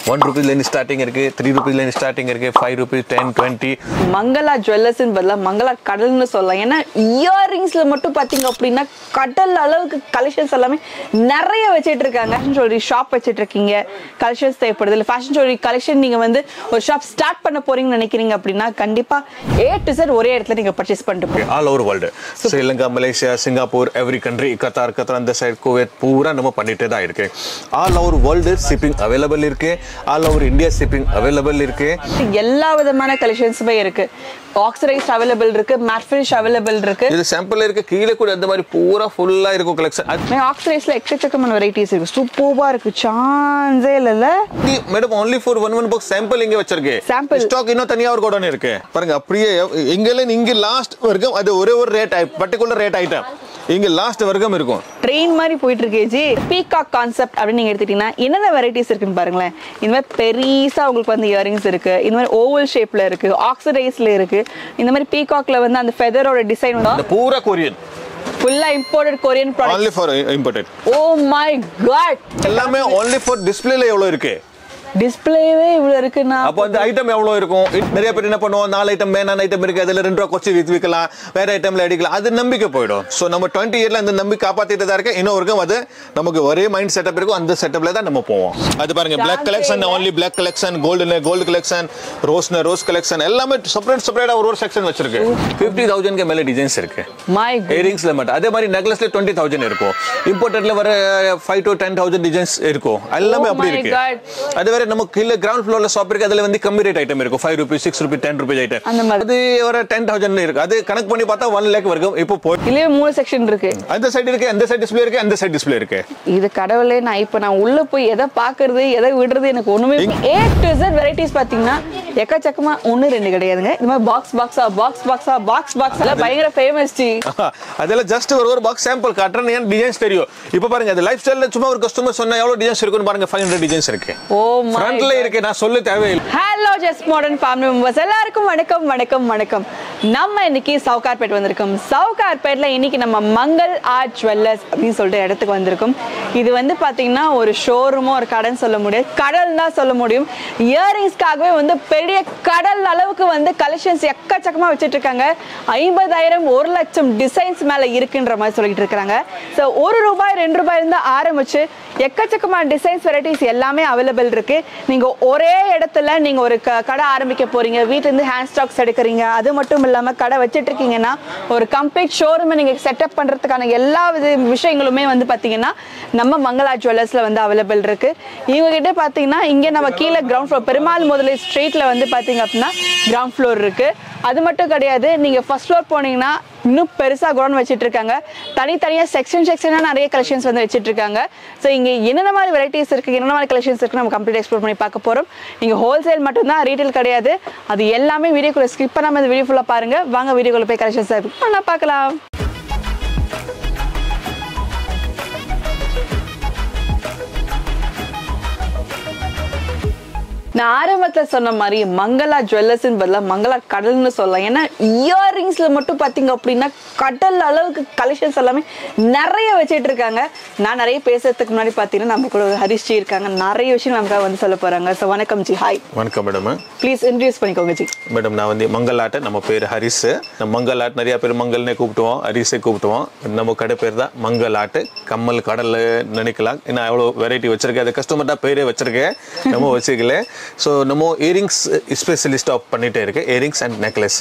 1 rupees starting இருக்கு, 3 rupees starting இருக்கு, 5 rupees, 10, 20. Mangala ஜுவல்லர்ஸ்னு பதிலா மங்களா கடல்னு சொல்லலாம். ஏன்னா இயரிங்ஸ்ல மட்டும் பாத்தீங்க அப்படின்னா கடல் அளவுக்கு கலெக்ஷன்ஸ் எல்லாமே நிறைய வச்சிட்டு இருக்காங்க. ஃபேஷன் ஜுவல்லரி ஷாப் வச்சிட்டு இருக்கீங்க, கலெக்ஷன்ஸ் தேவைப்படுது இல்லை ஃபேஷன் ஜுவல்லரி கலெக்ஷன் நீங்க வந்து ஒரு ஷாப் ஸ்டார்ட் பண்ண போறீங்கன்னு நினைக்கிறீங்க அப்படின்னா கண்டிப்பா A to Z ஒரே இடத்துல நீங்க பர்ச்சேஸ் பண்ணிட்டு போங்க. All over world, Sri Lanka, Malaysia, Singapore, every country, Qatar அந்த சைடு, குவைத் பூரா நம்ம பண்ணிட்டே தான் இருக்கு. All over world shipping available இருக்கு, all over India shipping available இருக்கு. எல்லா விதமான கலெக்ஷன்ஸுமே இருக்கு. ஆக்சிடைஸ் அவைலபிள் இருக்கு, மேட் ஃபினிஷ் அவைலபிள் இருக்கு. இது சாம்பிள் இருக்கு, கீழே கூட அந்த மாதிரி பூரா ஃபுல்லா இருக்கும் கலெக்ஷன். ஆக்சிடைஸ்ல எக்கச்சக்கமான வெரைட்டிஸ் இருக்கு, சூப்பர்வா இருக்கு, சான்ஸே இல்ல. Madam only for one box sample இங்க வச்சிருக்கேன். சாம்பிள் ஸ்டாக் இன்னும் தனியா ஒரு கோடன் இருக்கு பாருங்க. அப்படியே இங்க லாஸ்ட் வரைக்கும் அது ஒரே ஒரு ரேட் பர்టిక్యులர் ரேட் ஐட்டம் இங்க லாஸ்ட் வரைக்கும் இருக்கும். ட்ரெயின் மாதிரி போயிட்டு இருக்கே ஜி. பீகாக் கான்செப்ட் அப்படின்னு நீங்க எடுத்துட்டீங்கன்னா என்னென்ன வெரைட்டிஸ் இருக்குன்னு பாருங்களேன். இந்த மாதிரி பெருசா உங்களுக்கு வந்து இயரிங்ஸ் இருக்கு, இந்த மாதிரி ஓவல் ஷேப்ல இருக்கு, ஆக்சிடைஸ்ல இருக்கு. இந்த மாதிரி பீகாக்ல வந்து அந்த ஃபெதரோட டிசைன் வந்து பூரா கொரியன், ஃபுல்லா imported Korean product. only for imported. Oh my God, எல்லாமே only for டிஸ்ப்ளேல எவ்வளவு இருக்கு? டிஸ்ப்ளேவே இவ்வளவு இருக்குன்னா அப்ப அந்த ஐட்டம் எவ்வளவு இருக்கும்? நிறைய பேர் என்ன பண்ணுவோம், 4 ஐட்டம் வேணாம் ஐட்டம் இருக்கு, அதுல 2 ரூபா கொச்சி விற்கலாம், வேற ஐட்டம்ல அடிக்கலாம், அது நம்பிக்கை போயிடும். சோ நம்ம 20 இயர்ல அந்த நம்பிக்கை காப்பாத்திட்டு தான் இருக்கு. இன்னும் இருக்கும் அது நமக்கு ஒரே மைண்ட் செட்டப் இருக்கும், அந்த செட்டப்ல தான் நம்ம போவோம். அது பாருங்க, black collection, only black collection, gold collection, rose collection, எல்லாமே செப்பரேட்டா ஒரு செக்ஷன் வச்சிருக்கு. 50,000 के மேல டிசைன்ஸ் இருக்கு. மை இயரிங்ஸ்ல மட்டும். அதே மாதிரி நெக்லஸ்ல 20,000 இருக்கும். இம்போர்ட்டட்ல வர 5 to 10,000 டிசைன்ஸ் இருக்கும். எல்லாமே அப்படி இருக்கு. அது வேற நம்ம கீழ கிரவுண்ட் ஃப்ளோர்ல ஷாப் இருக்கு, அதுல வந்து கம்மி ரேட் ஐட்டம் இருக்கும். 5 rupees, 6 rupees, 10 rupees ஐட்டம். அது ஒரு 10,000 இருக்கு. அது கணக்கு பண்ணி பார்த்தா 1 lakh வரைக்கும் இப்போ போய். இல்ல 3 செக்ஷன் இருக்கு. அந்த சைடு இருக்கு, அந்த சைடு டிஸ்ப்ளே இருக்கு, அந்த சைடு டிஸ்ப்ளே இருக்கு. இது கடவுளே, நான் இப்ப நான் உள்ள போய் எதை பாக்குறது எதை விடுறது எனக்கு ஒண்ணுமே. A to Z வெரைட்டிஸ் பாத்தீங்கன்னா எக்கச்சக்கமா 1 2 கிடையாதுங்க. இந்த மாதிரி பாக்ஸ் பயங்கர ஃபேமஸ் ஜி. அதெல்லாம் ஜஸ்ட் ஒரு பாக்ஸ் சாம்பிள் காட்டுறேன், ஏன் டிசைன்ஸ் தெரியும். இப்போ பாருங்க, அது லைஃப் ஸ்டைல்ல சும்மா ஒரு கஸ்டமர் சொன்னா எவ்வளவு டிசைன்ஸ் இருக்குன்னு பாருங்க. 500 டிசைன்ஸ் இருக்கு. ஓ மை ஃப்ரண்ட்ல இருக்கு, நான் சொல்ல தேவையில்லை. Hello just modern family members எல்லாருக்கும் வணக்கம். நம்ம இன்னைக்கு சவுகார்பேட் வந்திருக்கோம். சவுகார்பேட்ல இன்னைக்கு நம்ம மங்கள் ஆர்ட் ஜுவல்லர்ஸ் அப்படின்னு சொல்லிட்டு இடத்துக்கு வந்திருக்கோம். இது வந்து பாத்தீங்கன்னா ஒரு ஷோரூமோ ஒரு கடைன்னு சொல்ல முடியாது, கடல் தான் சொல்ல முடியும். இயரிங்ஸ்க்காகவே வந்து பெரிய கடல் அளவுக்கு வந்து கலெக்ஷன்ஸ் எக்கச்சக்கமா வச்சுட்டு இருக்காங்க. 50,000 1 லட்சம் டிசைன்ஸ் மேல இருக்குன்ற மாதிரி சொல்லிட்டு இருக்காங்க. ஸோ 1 ரூபாய் 2 ரூபாய் இருந்து ஆரம்பிச்சு எக்கச்சக்கமான டிசைன்ஸ் வெரைட்டிஸ் எல்லாமே அவைலபிள் இருக்கு. நீங்க ஒரே இடத்துல நீங்க ஒரு கடை ஆரம்பிக்க போறீங்க, வீட்டுல இருந்து ஹேண்ட் ஸ்டாக்ஸ் எடுக்கிறீங்க, அது மட்டும் இல்லாம கடை வச்சிட்டு இருக்கீங்கன்னா ஒரு கம்ப்ளீட் ஷோரூம் நீங்க செட்டப் பண்றதுக்கான எல்லா விஷயங்களுமே வந்து பாத்தீங்கன்னா நம்ம மங்களா ஜுவல்லர்ஸ்ல வந்து அவைலபிள் இருக்கு. இவங்க கிட்ட பாத்தீங்கன்னா இங்க நம்ம கீழே கிரவுண்ட் ஃப்ளோர் பெருமாள் முதலி ஸ்ட்ரீட்ல வந்து பாத்தீங்க அப்படின்னா கிரவுண்ட் ஃப்ளோர் இருக்கு. அது மட்டும் கிடையாது, நீங்க ஃபர்ஸ்ட் ஃப்ளோர் போனீங்கன்னா இன்னும் பெருசா குடோன் வச்சிட்டு இருக்காங்க. தனித்தனியா செக்ஷனா நிறைய கலெக்ஷன்ஸ் வந்து வச்சிட்டு இருக்காங்க. ஸோ இங்க என்னென்ன மாதிரி வெரைட்டிஸ் இருக்கு, என்னென்ன மாதிரி கலெக்ஷன்ஸ் இருக்கு நம்ம கம்ப்ளீட் எக்ஸ்ப்ளோர் பண்ணி பார்க்க போறோம். நீங்க ஹோல்சேல் மட்டும் தான், ரீட்டைல் கிடையாது. அது எல்லாமே வீடியோக்குள்ள ஸ்கிப் பண்ணாம இந்த வீடியோ ஃபுல்லா பாருங்க. வாங்க வீடியோக்குள்ள போய் கலெக்ஷன்ஸ் பண்ணா பார்க்கலாம். நான் ஆரம்பத்துல சொன்ன மாதிரி மங்களா ஜுவல்லர்ஸ் பதிலா மங்களா கடல்னு சொல்லலாம். ஏன்னா இயரிங்ஸ்ல மட்டும் பாத்தீங்க அப்படின்னா கடல் அளவுக்கு கலெக்ஷன்ஸ் எல்லாமே நிறைய வச்சிட்டு இருக்காங்க. நான் நிறைய பேசுறதுக்கு முன்னாடி பாத்தீங்கன்னா நம்ம கூட ஹரிஷ் ஜி இருக்காங்க, நிறைய விஷயம் நமக்காக வந்து சொல்ல போறாங்க. ஸோ வணக்கம் ஜி. ஹாய். வணக்கம் மேடம். ப்ளீஸ் இன்ட்ரோடியூஸ் பண்ணிக்கோங்க ஜி. மேடம், நான் வந்து மங்கள் ஆர்ட், நம்ம பேர் ஹரிஷ். மங்கள் ஆர்ட் நிறைய பேர் மங்கல்னே கூப்பிட்டுவோம், ஹரிஷே கூப்பிட்டுவோம். நம்ம கடை பேர் தான் மங்கள் ஆர்ட். கம்மல் கடல்ல நினைக்கலாம், நான் எவ்வளோ வெரைட்டி வச்சிருக்கேன், அது கஸ்டமர் தான் பேரே வச்சிருக்கேன், நம்ம வச்சுக்கல. ஸோ நம்ம இயரிங்ஸ் ஸ்பெஷலிஸ்ட் ஆஃப் பண்ணிட்டே இருக்கேன். இயரிங்ஸ் அண்ட் நெக்லஸ்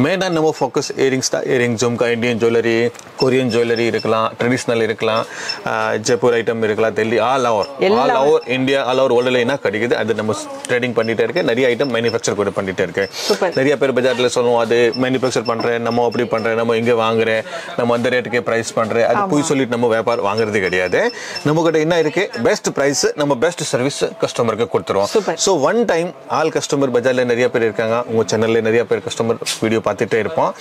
மெயினாக நம்ம ஃபோக்கஸ் இயரிங்ஸ் தான். Earring, jhumka, Indian jewellery, Korean jewellery இருக்கலாம், ட்ரெடிஷ்னல் இருக்கலாம், ஜெய்ப்பூர் ஐட்டம் இருக்கலாம், Delhi, all over India, all over வேர்ல்டில் என்ன கிடைக்குது அது நம்ம ட்ரேடிங் பண்ணிட்டே இருக்கேன். நிறைய ஐட்டம் மேனுஃபேக்சர் கூட பண்ணிட்டே இருக்கேன். நிறைய பேர் பஜாரில் சொல்லுவோம், அது மேனுஃபேக்சர் பண்ணுறேன், நம்ம அப்படி பண்ணுறேன், நம்ம இங்கே வாங்குறேன், நம்ம அந்த ரேட்டுக்கே ப்ரைஸ் பண்ணுறேன், அது போய் சொல்லிட்டு நம்ம வியாபாரம் வாங்குறது கிடையாது. நம்ம கிட்ட என்ன இருக்கு, பெஸ்ட் ப்ரைஸ், நம்ம பெஸ்ட் சர்வீஸ் கஸ்டமருக்கு கொடுத்துருவோம். So one time all customer பஜாரில் நிறைய பேர் இருக்காங்க, உங்கள் சேனலில் நிறைய பேர் கஸ்டமர் வீடியோ பார்த்துட்டே இருப்போம்.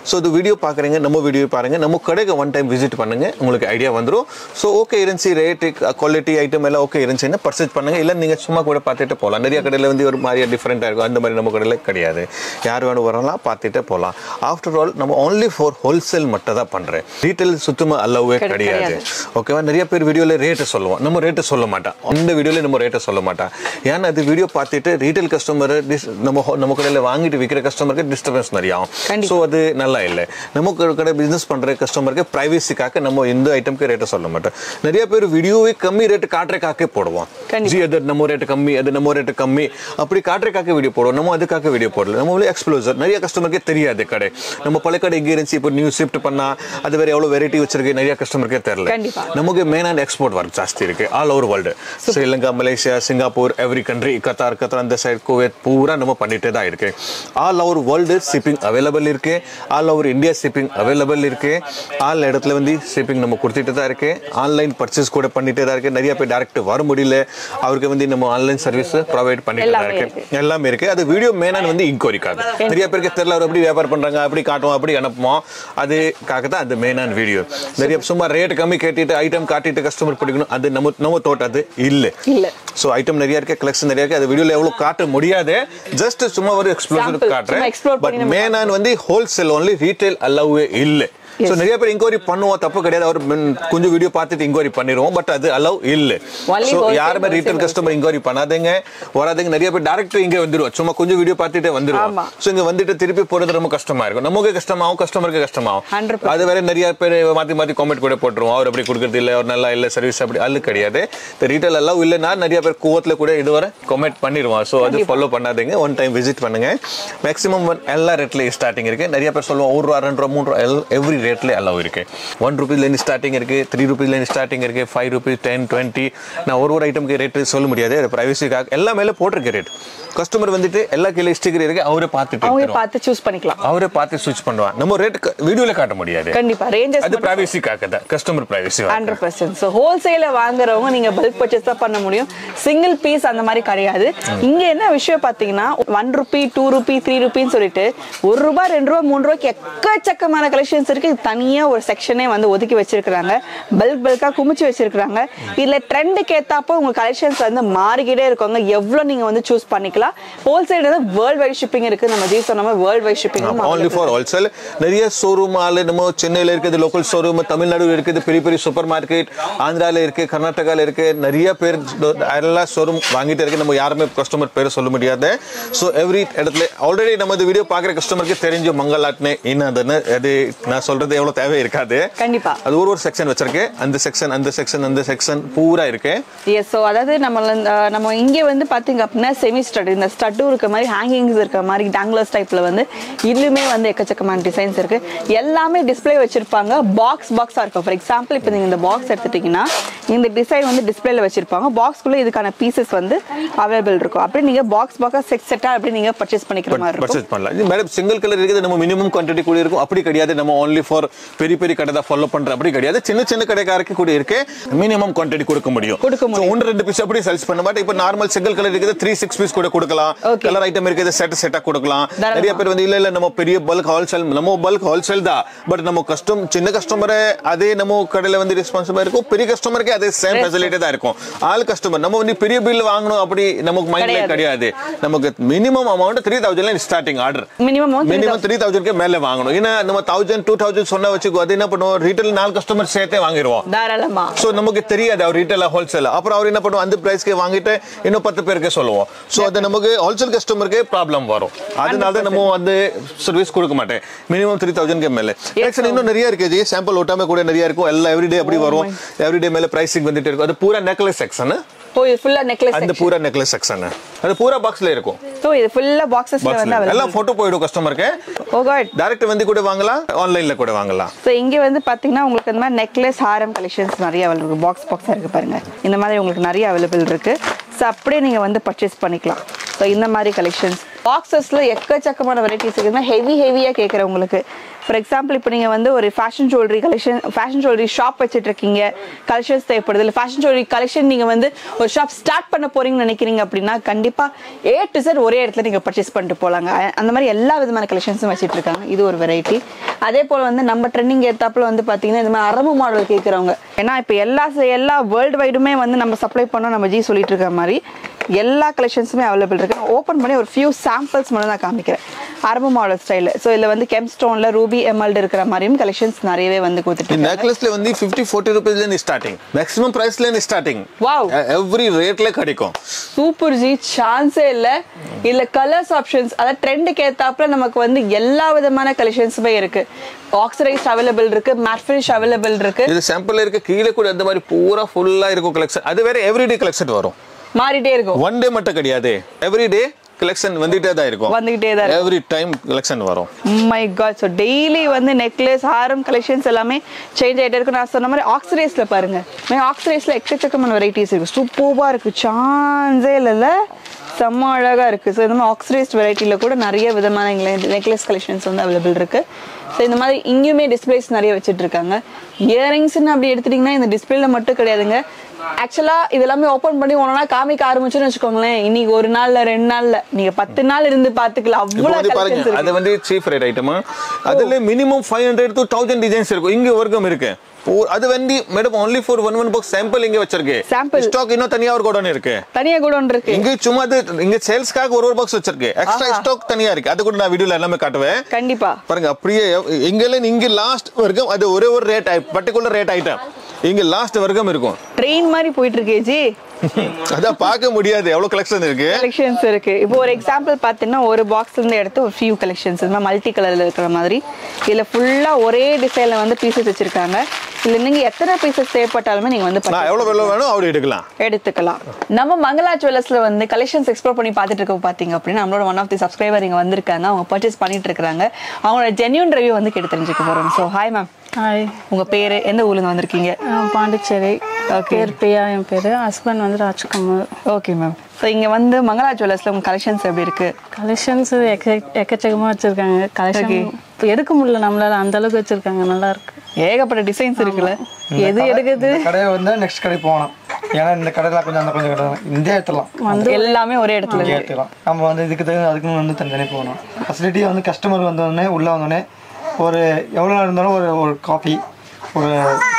ஸோ இது வீடியோ பார்க்குறீங்க, நம்ம வீடியோ பாருங்கள், நம்ம கடைக்கு ஒன் டைம் விசிட் பண்ணுங்கள், உங்களுக்கு ஐடியா வந்துடும். ஸோ ஓகே இருந்துச்சு, ரேட்டு குவாலிட்டி ஐட்டம் எல்லாம் ஓகே இருந்துச்சுன்னா பர்ச்சேஸ் பண்ணுங்கள். இல்லை நீங்கள் சும்மா கூட பார்த்துட்டு போகலாம். நிறைய கடையில் வந்து ஒரு மாதிரியா டிஃப்ரெண்ட்டாக இருக்கும், அந்த மாதிரி நம்ம கடையில் கிடையாது. யார் வேணும் வரலாம், பார்த்துட்டு போகலாம். ஆஃப்டர் ஆல் நம்ம ஓன்லி ஃபார் ஹோல்சேல் மட்டும் தான் பண்ணுறேன், ரீட்டைல் சுத்தமாக அல்லவே கிடையாது. ஓகேவா? நிறைய பேர் வீடியோவில் ரேட்டு சொல்லுவோம், நம்ம ரேட்டு சொல்ல மாட்டோம். அந்த வீடியோவில் நம்ம ரேட்டை சொல்ல மாட்டோம். ஏன்னா அது வீடியோ பார்த்துட்டு ரீட்டைல் கஸ்டமர் நம்ம கடையில் வாங்கிட்டு விற்கிற கஸ்டமருக்கு டிஸ்டர்பன்ஸ் நிறைய ஆகும். ஸோ அது நல்லா இல்லை. நம்ம கடை பிஸ்னஸ் பண்ணுற கஸ்டமருக்கு ப்ரைவசிக்காக நம்ம எந்த ஐட்டம்க்கு ரேட்டை சொல்ல மாட்டோம். நிறைய பேர் வீடியோவே கம்மி ரேட்டு காட்டுறக்காக போடுவோம். ஜி அது நம்ம ரேட்டு கம்மி, அது நம்ம ரேட்டு கம்மி, அப்படி காட்டுறக்காக வீடியோ போடுவோம். நம்ம அதுக்காக வீடியோ போடல. நம்ம எக்ஸ்ப்ளோசர் நிறைய கஸ்டமருக்கு தெரியாது. கடை நம்ம பல கடை எங்கே இருந்துச்சு, இப்போ நியூ ஷிஃப்ட் பண்ணா அது வேற எவ்வளோ வெரைட்டி வச்சிருக்கு நிறைய கஸ்டமருக்கே தெரியல. நமக்கு மெயினான எக்ஸ்போர்ட் ஒர்க் ஜாஸ்தி இருக்கு all over world. Sri Lanka, Malaysia, Singapore, every country, Qatar அந்த சைடு, குவைத் பூரா நம்ம பண்ணிட்டே தான் இருக்கு. All over world shipping available இருக்கு. All over India shipping available இருக்கு. ஆல் இடத்துல வந்து ஷிப்பிங் நம்ம கொடுத்துட்டு தான் இருக்கு. ஆன்லைன் பர்ச்சேஸ் கூட பண்ணிட்டே தான் இருக்கு. நிறைய பேர் டைரக்ட் வர முடியல, அவருக்கு வந்து நம்ம ஆன்லைன் சர்வீஸ் ப்ரொவைட் பண்ணிட்டு தான் இருக்கு. எல்லாமே இருக்கு. அது வீடியோ மெயினான வந்து இன்கொயரிக்காக. நிறைய பேருக்கு தெரியல, அவர் எப்படி வியாபாரம் பண்றாங்க, அப்படி காட்டுவோம், அப்படி அனுப்புவோம். அதுக்காக தான் அது மெயினான வீடியோ. நிறைய சும்மா ரேட் கம்மி கேட்டுட்டு ஐட்டம் காட்டிட்டு கஸ்டமர் பிடிக்கணும், அது நம்ம தோட்டம் அது இல்ல. சோ ஐட்டம் நிறைய இருக்கு, கலெக்ஷன் நிறைய இருக்கு. அது வீடியோல எவ்வளவு காட்ட முடியாது, ஜஸ்ட் சும்மா ஒரு எக்ஸ்ப்ளோர் காட்டுறேன். பட் மெயினான வந்து ஹோல்சேல் ஒன்லி, ரீட்டைல் அலோவே இல்ல. சோ நிறைய பேர் இன்கொயரி பண்ணுவோம், தப்பு கிடையாது. அவர் கொஞ்சம் வீடியோ பார்த்துட்டு இன்கொயரி பண்ணிடுவோம், பட் அது அலோவ் இல்ல. சோ யாருமே ரீட்டைல் கஸ்டமர் இன்கொயரி பண்ணாதீங்க, வராதீங்க. நிறைய பேர் டைரக்ட் இங்க வந்துருவோம், சும்மா கொஞ்சம் வீடியோ பார்த்துட்டு வந்துருவோம். சோ இங்க வந்துட்டு திருப்பி போறது ரொம்ப கஷ்டமா இருக்கும். நமக்கு கஷ்டமாகும், கஸ்டமருக்கு கஷ்டமாகும். அது வேற நிறைய பேர் மாத்தி மாத்தி காமெண்ட் கூட போட்டுருவோம், அவர் அப்படி கொடுக்கறது இல்ல, அவர் நல்லா இல்ல சர்வீஸ், அப்படி அல்ல கிடையாது. ரீட்டைல் அலோவ் இல்லைன்னா நிறைய பேர் கோவத்துல கூட இதுவரை கமெண்ட் பண்ணிடுவோம். சோ அது ஃபாலோ பண்ணாதீங்க, ஒன் டைம் விசிட் பண்ணுங்க. மேக்ஸிமம் எல்லா ரேட்லயும் ஸ்டார்டிங் இருக்கு. நிறைய பேர் சொல்லுவோம் 1 ரூபா 2 ரூபா 3 ரூபா, எவ்ரி ரேட்ல அலோவ் இருக்கு. 1 ரூபீஸ்ல இருந்து ஸ்டார்டிங் இருக்கு, 3 ரூபீஸ்ல இருந்து ஸ்டார்டிங் இருக்கு, 5 ரூபீஸ், 10, 20. நான் ஒரு ஐட்டம்க்கு ரேட் சொல்ல முடியாது, பிரைவசிக்காக எல்லா மேல போட்டிருக்க ரேட். கஸ்டமர் வந்துட்டு எல்லா கீழே ஸ்டிக்கர் இருக்கு, அவரே பார்த்து சூஸ் பண்ணிக்கலாம், அவரே பார்த்து ஸ்விட்ச் பண்ணுவாங்க. நம்ம ரேட் வீடியோல காட்ட முடியாது. கண்டிப்பா ரேஞ்சஸ் அது பிரைவசிக்காக தான், கஸ்டமர் பிரைவசி 100%. சோ ஹோல்சேல வாங்குறவங்க நீங்க பல்க் பர்ச்சேஸ் தான் பண்ண முடியும், சிங்கிள் பீஸ் அந்த மாதிரி கிடையாது. இங்க என்ன விஷயம் பாத்தீங்கன்னா 1 ரூபி, 2 ரூபி, 3 ரூபின்னு சொல்லிட்டு 1 ரூபா 2 ரூபா 3 ரூபாய்க்கு எக்கச்சக்கமான கலெக்ஷன்ஸ் இருக்கு. தனியா ஒரு செக்ஷனே வந்து ஒதுக்கி வச்சிருக்காங்க, பல்கா குமிச்சு வச்சிருக்காங்க. இதுல ட்ரெண்டுக்கு ஏத்தாப்ப உங்க கலெக்ஷன்ஸ் வந்து மாறிக்கிட்டே இருக்காங்க, எவ்வளவு நீங்க வந்து சூஸ் பண்ணிக்கலாம். ஹோல்சேல் வேர்ல்ட் வைட் ஷிப்பிங் இருக்கு. நம்ம ஜி சொன்ன மாதிரி world wide shipping only for wholesale. நிறைய ஷோரூம் ஆல நம்ம சென்னையில இருக்குது, லோக்கல் ஷோரூம் தமிழ்நாடுல இருக்குது, பெரிய பெரிய சூப்பர் மார்க்கெட் ஆந்திரால இருக்கு, கர்நாடகால இருக்கு. நிறைய பேர் எல்லா ஷோரூம் வாங்கிட்டு இருக்கு. நம்ம யாருமே கஸ்டமர் பேர் சொல்ல முடியாது. சோ எவ்ரி இடத்துல ஆல்ரெடி நம்ம இந்த வீடியோ பாக்குற கஸ்டமருக்கு தெரிஞ்ச மங்கள் ஆர்ட்னே என்னதுன்னு அது நான் சொல்றது எவ்வளவு தேவை இருக்காது. கண்டிப்பா அது ஒரு செக்ஷன் வச்சிருக்கு, அந்த செக்ஷன் அந்த செக்ஷன் அந்த செக்ஷன் பூரா இருக்கு. எஸ். சோ அதாவது நம்ம இங்க வந்து பாத்தீங்க அப்படின்னா செமி ஸ்டட், இந்த ஸ்டட்டும் இருக்க மாதிரி, ஹேங்கிங்ஸ் இருக்க மாதிரி, டேங்லர்ஸ் டைப்ல வந்து இதுலயுமே வந்து எக்கச்சக்கமான டிசைன்ஸ் இருக்கு. எல்லாமே டிஸ்ப்ளே வச்சிருப்பாங்க, பாக்ஸா இருக்கும். ஃபார் எக்ஸாம்பிள் இப்போ நீங்க இந்த பாக்ஸ் எடுத்துட்டீங்கன்னா இந்த டிசைன் வந்து டிஸ்ப்ளேல வச்சிருப்பாங்க, பாக்ஸ்க்குள்ள இதுக்கான பீசஸ் வந்து அவைலபிள் இருக்கும். அப்படியே நீங்க பாக்ஸா செட்டா அப்படி நீங்க பர்ச்சேஸ் பண்ணிக்கிற மாதிரி இருக்கும். பர்ச்சேஸ் பண்ணலாம். இது மேடம் சிங்கிள் கலர் இருக்குது, நம்ம மினிமம் குவாண்டிட்டி கூட இருக்கும். அப்படி கிடையாது, நம்ம only for பெரிய பெரிய கடை தான் ஃபாலோ பண்ற அப்படி கிடையாது. சின்ன சின்ன கடைக்காரருக்கு கூட இருக்கு, மினிமம் குவாண்டிட்டி கொடுக்க முடியும். 1-2 பீஸ் அப்படி சேல்ஸ் பண்ண மாட்டோம். இப்போ நார்மல் சிங்கிள் கலர் இருக்குது, 3-6 பீஸ் கூட கொடுக்கலாம். கலர் ஐட்டம் இருக்குது, செட்டா கொடுக்கலாம். நிறைய பேர் வந்து இல்ல நம்ம பெரிய பல்க் ஹோல்சேல், நம்ம பல்க் ஹோல்சேல் தான், பட் நம்ம சின்ன கஸ்டமர் அதே நம்ம கடையில வந்து ரெஸ்பான்சிபிளா இருக்கும், பெரிய கஸ்டமருக்கு அதே சேம் ஃபெசிலிட்டி தான் இருக்கும். ஆல் கஸ்டமர் நம்ம வந்து பெரிய பில் வாங்கணும் அப்படி நமக்கு மைண்ட்ல கிடையாது. நமக்கு minimum amount 3000 starting order, minimum 3000 மேல வாங்கணும். ஏன்னா நம்ம 1000-2000 சொன்னா வச்சுக்கோ, அது என்ன பண்ணுவோம், ரீட்டைல் 4 கஸ்டமர் சேர்த்தே வாங்கிடுவோம் தாராளமா. சோ நமக்கு தெரியாது அவர் ரீட்டைல் ஹோல்சேல், அப்புறம் அவர் என்ன பண்ணுவோம், அந்த பிரைஸ்க்கு வாங்கிட்டு இன்னும் 10 பேருக்கு சொல்லுவோம். சோ அது நமக்கு ஹோல்சேல் கஸ்டமருக்கு ப்ராப்ளம் வரும். அதனால நம்ம வந்து சர்வீஸ் கொடுக்க மாட்டேன். மினிமம் 3000 மேல. கலெக்ஷன் இன்னும் நிறைய இருக்குது, சாம்பிள் ஓட்டாம கூட நிறைய இருக்கும். எல்லாம் எவ்ரிடே அப்படி வரும், எவ்ரிடே மேல பிரைசிங் வந்துட்டு இருக்கும். அது பூரா நெக்லஸ் செக்ஷன், ஃபுல்லா நெக்லஸ், அந்த பூரா நெக்லஸ் செக்ஷன் அது பூரா பாக்ஸ்ல இருக்கும். சோ இது ஃபுல்லா பாக்ஸஸ்ல வந்து எல்லாம் போட்டோ போய்டும் கஸ்டமருக்கு. ஓ காட், டைரக்ட் வந்து கூட வாங்கலாம், ஆன்லைன்ல கூட வாங்கலாம். சோ இங்க வந்து பாத்தீங்கன்னா உங்களுக்கு இந்த மாதிரி நெக்லஸ் ஹாரம் கலெக்ஷன்ஸ் நிறைய அவைலபிள் இருக்கு. பாக்ஸா இருக்கு பாருங்க, இந்த மாதிரி உங்களுக்கு நிறைய அவைலபிள் இருக்கு. சோ அப்படியே நீங்க வந்து பர்ச்சேஸ் பண்ணிக்கலாம். ஸோ இந்த மாதிரி கலெக்ஷன்ஸ் பாக்ஸஸ்ல எக்கச்சக்கமான வெரைட்டிஸ் இருக்குன்னா ஹெவியா கேட்குறவங்களுக்கு. ஃபார் எக்ஸாம்பிள் இப்போ நீங்கள் வந்து ஒரு ஃபேஷன் ஜுவல்லரி ஷாப் வச்சுட்டு இருக்கீங்க, கலெக்ஷன்ஸ் தேவைப்படுது, இல்லை ஃபேஷன் ஜுவல்லரி கலெக்ஷன் நீங்கள் வந்து ஒரு ஷாப் ஸ்டார்ட் பண்ண போறீங்கன்னு நினைக்கிறீங்க அப்படின்னா கண்டிப்பாக A to Z ஒரே இடத்துல நீங்கள் பர்ச்சேஸ் பண்ணிட்டு போகலாங்க. அந்த மாதிரி எல்லா விதமான கலெக்ஷன்ஸும் வச்சுட்டு இருக்காங்க. இது ஒரு வெரைட்டி. அதே போல் வந்து நம்ம ட்ரெண்டிங் ஏற்றாப்புல வந்து பார்த்தீங்கன்னா இந்த மாதிரி அரபு மாடல் கேட்குறவங்க, ஏன்னா இப்போ எல்லா வேர்ல்டு வைடுமே வந்து நம்ம சப்ளை பண்ணோம், நம்ம சொல்லிட்டு இருக்க மாதிரி எல்லா கலெக்ஷன்ஸுமே அவைலபிள் இருக்கு. ஓப்பன் பண்ணி ஒரு ஃபியூ சாம்பிள்ஸ் மட்டும் நான் காமிக்கிறேன். அரபு மாடல் ஸ்டைல். ஸோ இதில் வந்து கெம்ஸ்டோன்ல ரூபி எமல்டு இருக்கிற மாதிரியும் கலெக்ஷன்ஸ் நிறையவே வந்து கொடுத்துட்டு நெக்லஸ்ல வந்து 50-40 ரூபீஸ்ல ஸ்டார்டிங், மேக்ஸிமம் பிரைஸ்ல ஸ்டார்டிங். வாவ், எவ்ரி ரேட்ல கிடைக்கும். சூப்பர் ஜி, சான்ஸே இல்லை. இதுல கலர்ஸ் ஆப்ஷன்ஸ், அதாவது ட்ரெண்டுக்கு ஏத்தாப்புல நமக்கு வந்து எல்லா விதமான கலெக்ஷன்ஸுமே இருக்கு. ஆக்சிடைஸ் அவைலபிள் இருக்கு, மேட் ஃபினிஷ் அவைலபிள் இருக்கு. இது சாம்பிள் இருக்கு, கீழே கூட அந்த மாதிரி பூரா ஃபுல்லா இருக்கும் கலெக்ஷன். அது வேற எவ்ரிடே கலெக்ஷன் வரும், மாறிட்டே இருக்கும். ஒன் டே மட்டும் கிடையாது, எவ்ரிடே கலெக்ஷன் வந்துட்டே தான் இருக்கும். எவ்ரி டைம் கலெக்ஷன் வரும். மை காட், ஸோ டெய்லி வந்து நெக்லஸ், ஹாரம் கலெக்ஷன்ஸ் எல்லாமே சேஞ்ச் ஆகிட்டே இருக்கும். நான் சொன்ன மாதிரி ஆக்சிடைஸ்ல பாருங்க, ஆக்சிடைஸ்ல எக்கச்சக்கமான வெரைட்டிஸ் இருக்கு. சூப்பர்வா இருக்கு, சான்ஸே இல்லைல்ல, செம்ம அழகா இருக்கு. ஸோ இந்த மாதிரி ஆக்சிடைஸ்ட் வெரைட்டியில கூட நிறைய விதமான நெக்லஸ் கலெக்ஷன்ஸ் வந்து அவைலபிள் இருக்கு. ஸோ இந்த மாதிரி இங்கேயுமே டிஸ்பிளேஸ் நிறைய வச்சுட்டு இருக்காங்க. இயரிங்ஸ்ன்னு அப்படி எடுத்துட்டீங்கன்னா இந்த டிஸ்பிளேல மட்டும் கிடையாதுங்க. ஆக்சுவலா இதெல்லாமே ஓபன் பண்ணி ஒன்னா காமிக்க ஆரம்பிச்சுன்னு வச்சுக்கோங்களேன், இன்னைக்கு ஒரு நாள்ல 2 நாள்ல நீங்க 10 நாள் இருந்து பாத்துக்கலாம். அவ்வளவு பாருங்க, அது வந்து சீப் ரேட் ஐட்டமா, அதுல மினிமம் 500 to 1000 டிசைன்ஸ் இருக்கும். இங்க வர்க்கம் இருக்கு. அது வந்து madam only for one box sample இங்க வச்சிருக்கு. ஸ்டாக் இன்னும் தனியா ஒரு கோடன் இருக்கு. இங்க சும்மா இங்க சேல்ஸ்க்காக ஒரு பாக்ஸ் வச்சிருக்கு. எக்ஸ்ட்ரா ஸ்டாக் தனியா இருக்கு. அது கூட நான் வீடியோல எல்லாமே காட்டுவேன். கண்டிப்பா பாருங்க. அப்படியே இங்க லாஸ்ட் வர்க்கம் அது ஒரே ஒரு ரேட் பர்టిక్యులர் ரேட் ஐட்டம் இங்க லாஸ்ட் வர்க்கம் இருக்கும். ட்ரெயின் மாதிரி போயிட்டு இருக்கே ஜி, அத பார்க்க முடியாது, எவ்வளவு கலெக்ஷன் இருக்கு. இப்போ ஒரு எக்ஸாம்பிள் பார்த்தீங்கன்னா ஒரு பாக்ஸ்ல இருந்து எடுத்து ஒரு ஃபியூ கலெக்ஷன்ஸ் இந்த மல்டி கலர்ல இருக்கிற மாதிரி இதுல ஃபுல்லா ஒரே டிசைன்ல வந்து பீசஸ் வச்சிருக்காங்க. இல்ல நீங்க எத்தனை பீசஸ் தேவைப்பட்டாலுமே நீங்க வந்து எவ்வளவு வேணும் அப்படி எடுத்துக்கலாம். நம்ம மங்களா ஜுவல்லர்ஸ்ல வந்து கலெக்ஷன்ஸ் எக்ஸ்ப்ளோர் பண்ணி பார்த்துட்டு இருக்கோம். பாத்தீங்க அப்படின்னா நம்மளோட ஒன் ஆஃப் தி சப்ஸ்கிரைபர் இங்க வந்திருக்காங்க. அவங்க பர்ச்சேஸ் பண்ணிட்டு இருக்காங்க. அவங்களோட ஜென்யூன் ரிவ்யூ வந்து கேட்டு தெரிஞ்சுக்க போறோம். So hi ma'am. ஹாய், உங்க பேரு, எந்த ஊர்ல இருந்து வந்திருக்கீங்க? பாண்டிச்சேரி. பேர் பிரியா, என் பேரு. ஹஸ்பண்ட் வந்து ராஜ்குமார். Okay ma'am. ஸோ இங்கே வந்து மங்களா ஜுவல்லர்ஸ்ல உங்க கலெக்ஷன்ஸ் எப்படி இருக்கு? கலெக்ஷன்ஸ் எக்கச்சக்கமாக வச்சிருக்காங்க. கலெக்ஷன் எடுக்க முடியல நம்மளால, அந்த அளவுக்கு வச்சிருக்காங்க. நல்லா இருக்கு, ஏகப்பட்ட டிசைன்ஸ் இருக்குல்ல. எது எடுக்குது? கடையை வந்து நெக்ஸ்ட் கடை போகணும். ஏன்னா இந்த கடையில் கொஞ்சம் அந்த கொஞ்சம் கடை இந்த இடத்துலாம் வந்து எல்லாமே ஒரே இடத்துல எடுத்துக்கலாம். நம்ம வந்து அதுக்கு வந்து தனித்தனி போகணும். ஃபெசிலிட்டி வந்து கஸ்டமர் வந்தோடனே உள்ளே வந்தோடனே ஒரு எவ்வளோ இருந்தாலும் ஒரு காஃபி ஒரு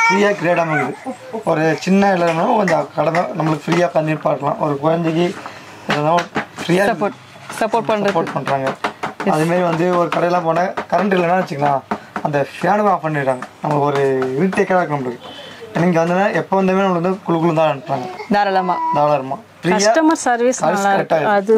ஃப்ரீயாக கிரேடாக இருக்குது. ஒரு சின்ன இல்லைன்னா கொஞ்சம் கடமை நம்மளுக்கு ஃப்ரீயாக பண்ணி பார்க்கலாம். ஒரு குழந்தைக்கு ஃப்ரீயாக சப்போர்ட் பண்ணுறாங்க. அதுமாரி வந்து ஒரு கடையெல்லாம் போனால் கரண்ட் இல்லைன்னா வச்சுக்கலாம், அந்த ஃபேனும் ஆஃப் பண்ணிடுறாங்க. நம்மளுக்கு ஒரு இரிட்டேக்காக இருக்கும் நம்மளுக்கு. எனக்கு வந்து எப்போ வந்தமே நம்மளுக்கு வந்து குழு தான் அனுப்புறாங்க. தாராளமாக கஸ்டமர் சர்வீஸ் அது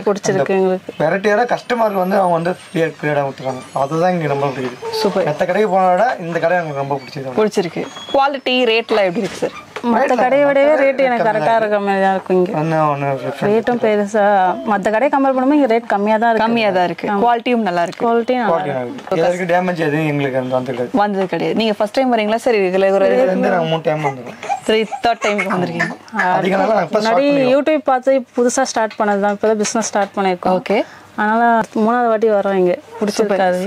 பிடிச்சிருக்கு எங்களுக்கு. வெரைட்டியான கஸ்டமர் வந்து அவங்க வந்து ஃப்ரீயாக கிரேடாக கொடுத்துருக்காங்க. அதுதான் இங்கே ரொம்ப பிடிக்குது. சூப்பர். மற்ற கடைக்கு போன விட இந்த கடை எனக்கு ரொம்ப பிடிச்சிருக்கு. குவாலிட்டி ரேட்லாம் எப்படி இருக்கு சார்? மற்ற கடையை விடவே ரேட் எனக்கு கரெக்டாக இருக்க மாதிரி தான் இருக்கும். இங்கே ரேட்டும் பெருசா மற்ற கடையை கம்பேர் பண்ணும்போது இங்கே ரேட் கம்மியாக தான் இருக்கு. குவாலிட்டியும் நல்லா இருக்கு. குவாலிட்டியும் டேமேஜ் எதுவும் எங்களுக்கு வந்தது கிடையாது. நீங்க ஃபர்ஸ்ட் டைம் வரீங்களா? சரி, நாங்கள் 3 டைம் வந்துருக்கோம். சரி, 3rd டைம் வந்திருக்கீங்க. முன்னாடி யூடியூப் பார்த்து புதுசாக ஸ்டார்ட் பண்ணது தான், இப்போ தான் பிஸ்னஸ் ஸ்டார்ட் பண்ணியிருக்கோம். ஓகே, அதனால் 3வது வாட்டி வரோம். இங்கே பிடிச்சிருக்காது.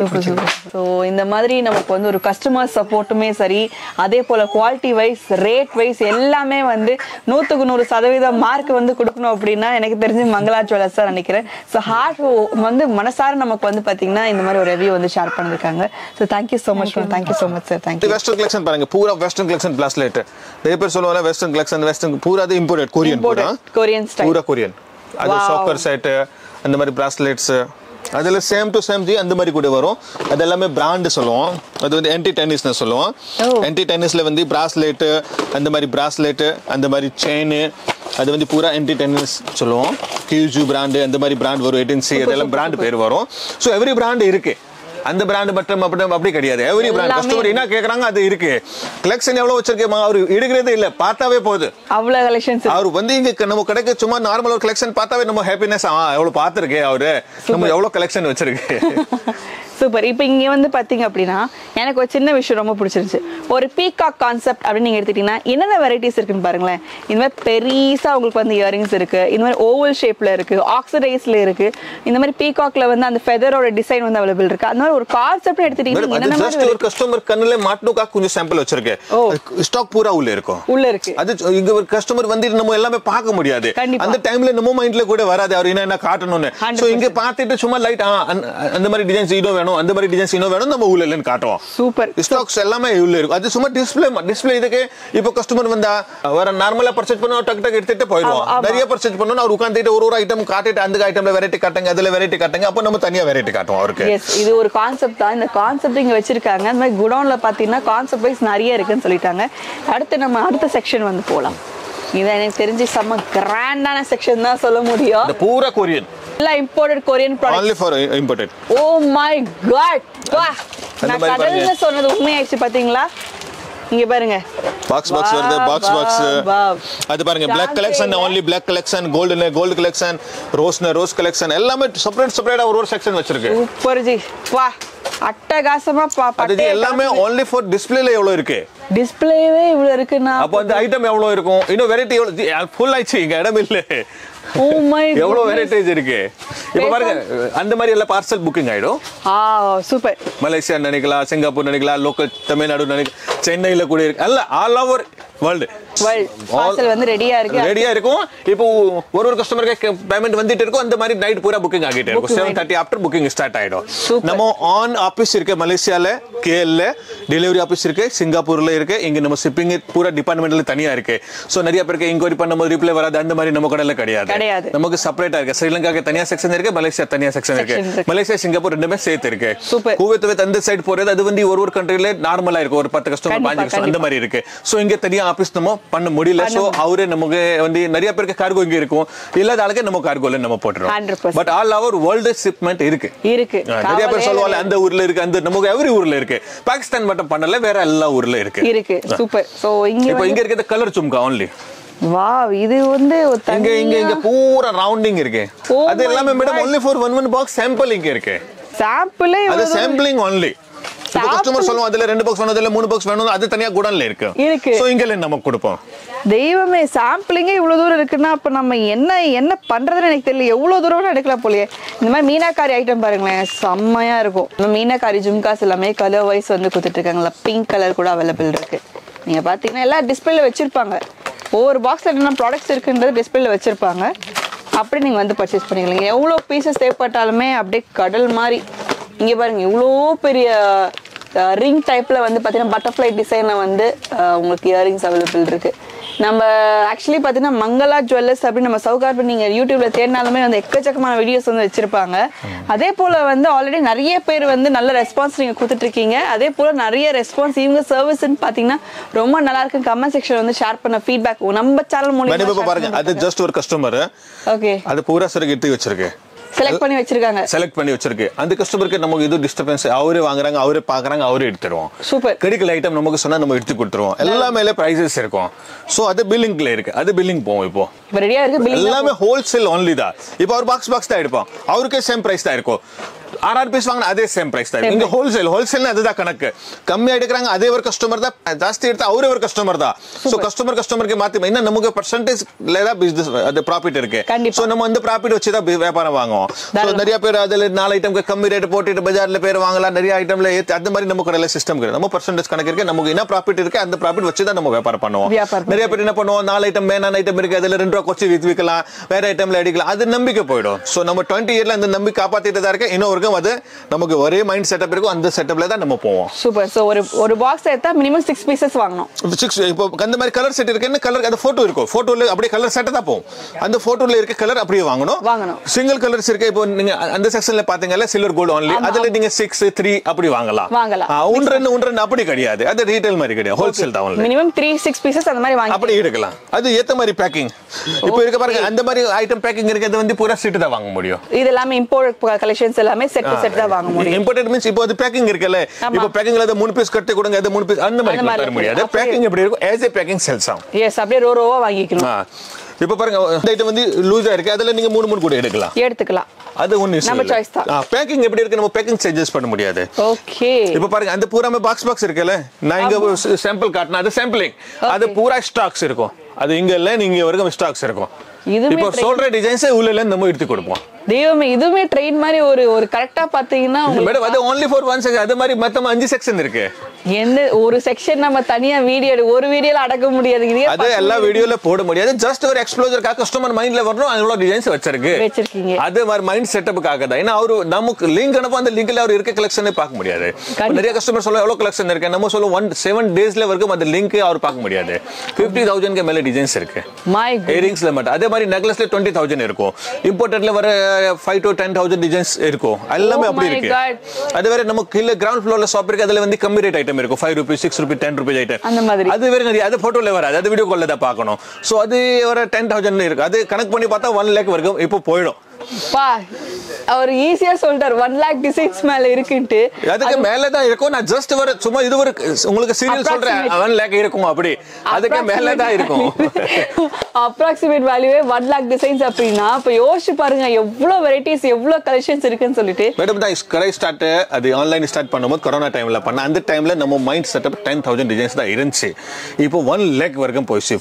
ஸோ இந்த மாதிரி நமக்கு வந்து ஒரு கஸ்டமர் சப்போர்ட்டுமே சரி, அதே போல் குவாலிட்டி வைஸ் ரேட் வைஸ் எல்லாமே வந்து 100க்கு 100% மார்க் வந்து கொடுக்கணும் அப்படின்னா எனக்கு தெரிஞ்சு மங்களா ஜுவல்லர்ஸ் தான் நினைக்கிறேன். ஸோ ஹார்ட் வந்து மனசார நமக்கு வந்து பார்த்தீங்கன்னா இந்த மாதிரி ஒரு ரிவ்யூ வந்து ஷேர் பண்ணியிருக்காங்க. So thank you so much ma'am. Thank you so much sir. Thank you. Western collection பாருங்க, பூரா வெஸ்டர்ன் கலெக்ஷன் பிளாஸ்லெட். நிறைய பேர் சொல்லுவாங்க வெஸ்டர்ன் கலெக்ஷன் பூரா அது இம்போர்ட்டட் கொரியன் ஸ்டைல், பூரா கொரியன். அது சாக்கர் செட், அந்த மாதிரி பிராஸ்லெட்ஸ், அதில் சேம் டு சேம் அந்த மாதிரி கூட வரும். அது எல்லாமே பிராண்டு சொல்லுவோம். அது வந்து என்டி டென்னிஸ்னு சொல்லுவோம். என்டி டென்னிஸ்ல வந்து பிராஸ்லெட்டு, அந்த மாதிரி பிராஸ்லெட்டு, அந்த மாதிரி செயின், அது வந்து பூரா என்டி டென்னிஸ் சொல்லுவோம். கியூஜு பிராண்டு, அந்த மாதிரி பிராண்ட் வரும். 18C அதெல்லாம் பிராண்ட் பேர் வரும். ஸோ எவ்ரி பிராண்ட் இருக்கு. அந்த பிராண்ட் மட்டும் அப்படி கிடையாது. எவ்ரி பிராண்ட் கஸ்டமர் என்ன கேக்குறாங்க அது இருக்கு. கலெக்ஷன் எவ்வளவு வச்சிருக்கேன் அவரு எடுக்கிறதே இல்ல, பார்த்தாவே போகுது. அவ்வளவு கலெக்ஷன்ஸ் அவர் வந்து இங்க நம்ம கடைக்கு சும்மா நார்மல் ஒரு கலெக்ஷன் பார்த்தாவே நம்ம ஹாப்பினஸ். எவ்வளவு பார்த்திருக்கே அவரு, நம்ம எவ்வளவு கலெக்ஷன் வச்சிருக்கு. சூப்பர். இப்போ இங்க வந்து பாத்தீங்க அப்படின்னா எனக்கு ஒரு சின்ன விஷயம் ரொம்ப பிடிச்சிருந்துச்சு. ஒரு பீகாக் கான்செப்ட் அப்படின்னு நீங்க எடுத்துட்டீங்கன்னா என்னென்ன வெரைட்டிஸ் இருக்குன்னு பாருங்களேன். இந்த மாதிரி பெருசா உங்களுக்கு வந்து இயரிங்ஸ் இருக்கு, இந்த மாதிரி ஓவல் ஷேப்ல இருக்கு, ஆக்சிடைஸ்ல இருக்கு, இந்த மாதிரி பீகாக்ல வந்து அந்த ஃபெதரோட டிசைன் வந்து அவைலபிள் இருக்கு. அந்த மாதிரி ஒரு கான்செப்ட் எடுத்துட்டீங்கன்னா என்னென்ன மாதிரி ஒரு கஸ்டமர் கண்ணுல மாட்டணுக்கா கொஞ்சம் சாம்பிள் வச்சிருக்கேன். ஸ்டாக் பூரா உள்ள இருக்கும். அது இங்க ஒரு கஸ்டமர் வந்து நம்ம எல்லாமே பார்க்க முடியாது. அந்த டைம்ல நம்ம மைண்ட்ல கூட வராது அவர் என்ன காட்டணும்னு. சோ இங்க பார்த்துட்டு சும்மா லைட் அந்த மாதிரி டிசைன்ஸ் இதோ வேணும், அந்த மாதிரி டிசைன்ஸ் இன்னும் வேணும், நம்ம உள்ள இல்லன்னு காட்டுவோம். சூப்பர். ஸ்டாக்ஸ் எல்லாமே உள்ள இருக்கும். அது சும்மா டிஸ்ப்ளே இதுக்கு இப்போ கஸ்டமர் வந்தா வர நார்மலா பர்ச்சேஸ் பண்ணா டக் டக் எடுத்துட்டு போயிடுவோம். நிறைய பர்ச்சேஸ் பண்ணா அவர் உட்கார்ந்துட்டு ஒரு ஐட்டம் காட்டிட்டு அந்த ஐட்டம்ல வெரைட்டி காட்டுங்க, அதுல வெரைட்டி காட்டுங்க, அப்ப நம்ம தனியா வெரைட்டி காட்டுவோம் அவருக்கு. எஸ், இது ஒரு கான்செப்ட் தான். இந்த கான்செப்ட் இங்க வச்சிருக்காங்க. அந்த மாதிரி குடவுன்ல பாத்தீங்கன்னா கான்செப்ட் வைஸ் நிறைய இருக்குன்னு சொல்லிட்டாங்க. அடுத்து நம்ம அடுத்த செக்ஷன் வந்து போலாம். இது எனக்கு தெரிஞ்சு செம்ம கிராண்டான செக்ஷன் தான் சொல்ல முடியும். இந்த பூரா கொரியன் எல்லாம் imported Korean products. only for imported. Oh my God, வா, நான் கடல்ல சொன்னது உண்மையாயிடுச்சு பாத்தீங்களா? இங்க பாருங்க, பாக்ஸ் வருது, பாக்ஸ் அது பாருங்க. Black collection, only black collection, gold collection, rose collection, எல்லாமே செப்பரேட்டா ஒரு செக்ஷன் வச்சிருக்கு. சூப்பர் ஜி, வா, அட்டகாசமா அது எல்லாமே only for displayல எவ்வளவு இருக்கு. டிஸ்ப்ளேவே இவ்வளவு இருக்குன்னா அப்ப அந்த ஐட்டம் எவ்வளவு இருக்கும், இன்னும் வெரைட்டி எவ்வளவு ஃபுல் ஆயிடுச்சு, இங்க இடம் இல்ல. ஓ மை காட், எவ்வளவு வெரைட்டிஸ் இருக்கு. இப்ப பாருங்க, அந்த மாதிரி எல்லாம் பார்சல் புக்கிங் ஆயிடும். சூப்பர். மலேசியா நினைக்கலாம், சிங்கப்பூர் நினைக்கலாம், லோக்கல் தமிழ்நாடு நினைக்கலாம், சென்னையில கூட இருக்கு, அல்ல ஆல் ஓவர் வேர்ல்டு பார்சல் வந்து ரெடியா இருக்கும். இப்போ ஒரு கஸ்டமருக்கு பேமெண்ட் வந்துட்டு இருக்கும். அந்த மாதிரி நைட் பூரா புக்கிங் ஆகிட்டே இருக்கும். 7:30 ஆஃப்டர் புக்கிங் ஸ்டார்ட் ஆயிடும். நம்ம ஆன் ஆபீஸ் இருக்கு மலேசியால, கேஎல்ல டெலிவரி ஆபீஸ் இருக்கு, சிங்கப்பூர்ல இருக்கு. இங்க நம்ம ஷிப்பிங் பூரா டிபார்ட்மெண்ட்ல தனியா இருக்கு. சோ நிறைய பேருக்கு இன்கொயரி பண்ணும்போது ரிப்ளை வராது. அந்த மாதிரி நம்ம கடையில கிடையாது. நமக்கு செப்பரேட்டா இருக்கு. ஸ்ரீலங்காக்கு தனியா செக்ஷன் இருக்கு, மலேசியா தனியா செக்ஷன் இருக்கு. மலேசியா சிங்கப்பூர் ரெண்டுமே சேர்த்து இருக்கு. குவைத் அந்த சைடு போறது அது வந்து ஒரு கண்ட்ரில நார்மலா இருக்கு. ஒரு 10 கஸ்டமர் 5 கஸ்டமர் அந்த மாதிரி இருக்கு. சோ இங்க தனியா ஆபீஸ் நம்ம பண்ண முடியல. சோ அவரே நமக்கு வந்து நிறைய பேருக்கு கார்கோ இங்க இருக்கும், இல்லாத ஆளுக்கு நம்ம கார்கோல நம்ம போட்டுறோம். But all over world shipment இருக்கு. நிறைய பேர் சொல்லுவாங்க அந்த ஊர்ல இருக்கு, அந்த நமக்கு எவ்ரி ஊர்ல இருக்கு. பாகிஸ்தான் மட்டும் பண்ணல, வேற எல்லா ஊர்ல இருக்கு. சூப்பர். சோ இங்க இருக்கிறது கலர் சும்கா only. வாவ், இது வந்து இங்க பூரா ரவுண்டிங் இருக்கு. அது எல்லாமே madam only for one box sample இங்க இருக்கு. சாம்பிளே அது sampling only. இப்போ கஸ்டமர் சொல்லுவாங்க அதுல 2 பாக்ஸ் வேணும், அதுல 3 பாக்ஸ் வேணும், அது தனியா குடன்ல இருக்கு. சோ இங்கல நம்ம கொடுப்போம். தெய்வமே, சாம்பிளிங்கே இவ்வளவு தூரம் இருக்குன்னா அப்ப நம்ம என்ன பண்றதுன்னு எனக்கு தெரியல. எவ்வளவு தூரம் எடுக்கலாம் போலயே. இந்த மாதிரி மீனாக்காரி ஐட்டம் பாருங்களேன், செம்மையா இருக்கும். இந்த மீனாக்காரி ஜும்காஸ் எல்லாமே கலர் வைஸ் வந்து கொடுத்துட்டு இருக்காங்களா. பிங்க் கலர் கூட அவைலபிள் இருக்கு. நீங்க பாத்தீங்கன்னா எல்லாம் டிஸ்பிளேல வச்சிருப்பாங்க. ஒவ்வொரு பாக்ஸ்ல என்னென்ன ப்ராடக்ட்ஸ் இருக்குன்றது டிஸ்பிளேல வச்சிருப்பாங்க. அப்படி நீங்க வந்து பர்ச்சேஸ் பண்ணிக்கலாம். எவ்வளவு பீசஸ் தேவைப்பட்டாலுமே அப்படியே கடல் மாதிரி. இங்க பாருங்க, இவ்வளோ பெரிய ரிங் டைப்ல வந்து பாத்தீங்கன்னா பட்டர்ஃப்ளை டிசைன்ல வந்து உங்களுக்கு இயரிங்ஸ் அவைலபிள் இருக்கு. நம்ம ஆக்சுவலி பாத்தீங்கன்னா மங்களா ஜுவல்லர்ஸ் அப்படின்னு நம்ம சவுகார்பேட் நீங்க யூடியூப்ல தேடினாலுமே வந்து எக்கச்சக்கமான வீடியோஸ் வந்து வச்சிருப்பாங்க. அதே போல வந்து ஆல்ரெடி நிறைய பேர் வந்து நல்ல ரெஸ்பான்ஸ் நீங்க கொடுத்துட்டு இருக்கீங்க. அதே போல நிறைய ரெஸ்பான்ஸ் இவங்க சர்வீஸ்ன்னு பாத்தீங்கன்னா ரொம்ப நல்லா இருக்கு. கமெண்ட் செக்ஷன் வந்து ஷேர் பண்ண ஃபீட்பேக் நம்ம சேனல் மூலமா பாருங்க. அது ஜஸ்ட் ஒரு கஸ்டமர் ஓகே அது பூரா சரக்கு எடுத்து வச்சிருக்கு, செலக்ட் பண்ணி வச்சிருக்கு. அந்த கஸ்டமருக்கு நமக்கு இது டிஸ்டர்பன்ஸ் அவரே வாங்குறாங்க, அவரே பாக்குறாங்க, அவரே எடுத்துருவோம். சூப்பர். கிடைக்கல ஐட்டம் நமக்கு சொன்னா நம்ம எடுத்து கொடுத்துருவோம். எல்லாமே பிரைசஸ் இருக்கும். சோ அது பில்லிங்ல இருக்கு. அது பில்லிங் போவோம். இப்போ ரெடியா இருக்கு. எல்லாமே ஹோல்சேல் ஒன்லி தான். இப்போ ஒரு பாக்ஸ் தான் எடுப்போம், அவருக்கே சேம் பிரைஸ் தான் இருக்கும். 6 பீஸ் வாங்கினா அதே சேம் பிரைஸ் தான். இங்க ஹோல்சேல் அதுதான் கணக்கு. கம்மியா எடுக்கிறாங்க அதே ஒரு கஸ்டமர் தான், ஜாஸ்தி எடுத்தா அவரே ஒரு கஸ்டமர் தான். சோ கஸ்டமருக்கு மாத்தி என்ன நமக்கு பெர்சன்டேஜ்ல தான் பிசினஸ் அது ப்ராஃபிட் இருக்கு. சோ நம்ம அந்த ப்ராஃபிட் வச்சு தான் வியாபாரம் வாங்குவோம். சோ நிறைய பேர் அதுல 4 ஐட்டம்க்கு கம்மி ரேட் போட்டுட்டு பஜார்ல பேர் வாங்கலாம், நிறைய ஐட்டம்ல அந்த மாதிரி நம்ம கடையில சிஸ்டம் இருக்கு. நம்ம பெர்சன்டேஜ் கணக்கு இருக்கு, நமக்கு என்ன ப்ராஃபிட் இருக்கு அந்த ப்ராஃபிட் வச்சு தான் நம்ம வியாபாரம் பண்ணுவோம். நிறைய பேர் என்ன பண்ணுவோம், 4 ஐட்டம் வேணான ஐட்டம் இருக்கு, அதுல 2 ரூபாய் கொச்சி விற்கலாம், வேற ஐட்டம்ல அடிக்கலாம். அது நம்பிக்கை போயிடும். சோ நம்ம 20 இயர்ல அந்த நம்பிக்கை காப்பாத்திட்டு தான் இருக்கு. இன்னொருக்கும் அது நமக்கு ஒரே மைண்ட் செட்டப் இருக்கும். அந்த செட்டப்ல தான் நம்ம போவோம். சூப்பர். சோ ஒரு பாக்ஸ் எடுத்தா மினிமம் 6 பீசஸ் வாங்கணும். 6 இப்போ அந்த மாதிரி கலர் செட் இருக்கு. என்ன கலர் அந்த போட்டோ இருக்கும், போட்டோல அப்படியே கலர் செட் தான் போகும். அந்த போட்டோல இருக்க கலர் அப்படியே வாங்கணும். சிங்கிள் கலர்ஸ் இருக்கு. இப்போ நீங்க அந்த செக்ஷன்ல பாத்தீங்கல சில்வர் கோல்ட் only, அதுல நீங்க 6 3 அப்படி வாங்கலாம். ஒன்று அப்படி கிடையாது. அது ரீட்டைல் மாதிரி கிடையாது, ஹோல்சேல் தான் only. மினிமம் 3-6 பீசஸ் அந்த மாதிரி வாங்கி அப்படி எடுக்கலாம். அது ஏத்த மாதிரி பேக்கிங் இப்போ இருக்க பாருங்க. அந்த மாதிரி ஐட்டம் பேக்கிங் இருக்கு. அது வந்து பூரா செட் தான் வாங்க முடியும். இது எல்லாமே இம்போர்ட் கலெக்ஷன்ஸ் எல்லாமே செட் தான் வாங்க முடியும். இம்போர்ட்டட் மீன்ஸ் இப்போ அது பேக்கிங் இருக்குல்ல, இப்போ பேக்கிங்ல அது 3 பீஸ் கட்டி கொடுங்க, அது 3 பீஸ் அந்த மாதிரி தர முடியாது. பேக்கிங் எப்படி இருக்கும், as a packing sells ஆகும். எஸ், அப்படியே ரோவா வாங்கிக்கணும். இப்போ பாருங்க இந்த ஐட்டம் வந்து லூஸா இருக்கு, அதுல நீங்க 3 கூட எடுத்துக்கலாம். அது ஒண்ணு நம்ம சாய்ஸ் தான். பேக்கிங் எப்படி இருக்கு, நம்ம பேக்கிங் அட்ஜஸ்ட் பண்ண முடியாது. ஓகே. இப்போ பாருங்க அந்த பூராமே பாக்ஸ் இருக்குல்ல, நான் இங்க சாம்பிள் காட்டினா அது சாம்பிளிங், அது பூரா ஸ்டாக்ஸ் இருக்கும். அது இங்க இல்ல, நீங்க வரைக்கும் ஸ்டாக்ஸ் இருக்கும். இப்போ சொல்ற டிசைன்ஸ் உள்ள நம்ம எடுத்து கொடுப்போம். தெய்வமே, இதுமே ட்ரெயின் மாதிரி ஒரு கரெக்டா பாத்தீங்கன்னா மேடம் அது only for one section. அது மாதிரி மொத்தம் 5 செக்ஷன் இருக்கு. என்ன ஒரு செக்ஷன் நம்ம தனியா ஒரு வீடியோல அடக்க முடியாது. அது எல்லா வீடியோல போட முடியாது. ஜஸ்ட் ஒரு எக்ஸ்ப்ளோஜர்க்காக கஸ்டமர் மைண்ட்ல வரணும், அவ்வளவு டிசைன்ஸ் வச்சிருக்கீங்க. அது மாதிரி மைண்ட் செட்டப்புக்காக தான். ஏன்னா அவரு நமக்கு லிங்க் அனுப்ப, அந்த லிங்க்ல அவர் இருக்க கலெக்ஷனே பார்க்க முடியாது. நிறைய கஸ்டமர் சொல்ல எவ்வளவு கலெக்ஷன் இருக்கு, நம்ம சொல்ல 7 டேஸ்ல வரைக்கும் அந்த லிங்க் அவர் பார்க்க முடியாது. 50,000 மேல டிசைன்ஸ் இருக்கு இயரிங்ஸ்ல மட்டும். அதே மாதிரி நெக்லஸ்ல 20,000 இருக்கும். இம்போர்ட்டட்ல வர 5 to 10,000 டிசைன்ஸ் இருக்கும். எல்லாமே அப்படி இருக்கு. அது வேற நமக்கு கீழ கிரவுண்ட் ஃப்ளோர்ல ஷாப் இருக்கு, அதுல வந்து கம்மி ரேட் ஐட்டம் இருக்கும். 5 rupees, 6 rupees, 10 rupees ஐட்டம். அந்த மாதிரி அது வேற நிறைய. அது போட்டோல வராது, அது வீடியோ கால்ல தான் பார்க்கணும். சோ அது வர 10,000 இருக்கு. அது கணக்கு பண்ணி பார்த்தா 1 lakh வரைக்கும் இப்போ போயிடும். பா அவர் ஈஸியா சொல்றார் 1 lakh டிசைன்ஸ் மேல இருக்குன்னு. அதுக்கு மேல தான் இருக்கும். நான் ஜஸ்ட் வர சும்மா இது ஒரு உங்களுக்கு சீரியல் சொல்றேன் 1 lakh இருக்கும் அப்படி. அதுக்கு மேல தான் இருக்கும். அப்ராக்ஸிமேட் வேல்யூவே 1 lakh டிசைன்ஸ் அப்படினா அப்ப யோசிச்சு பாருங்க எவ்வளவு வெரைட்டிஸ் எவ்வளவு கலெக்ஷன்ஸ் இருக்குன்னு சொல்லிட்டு. மேடம் தான் கடை ஸ்டார்ட் அது ஆன்லைன் ஸ்டார்ட் பண்ணும்போது கொரோனா டைம்ல பண்ண. அந்த டைம்ல நம்ம மைண்ட் செட்டப் 10,000 டிசைன்ஸ் தான் இருந்துச்சு. இப்போ 1 lakh வரைக்கும் போயிடுச்சு.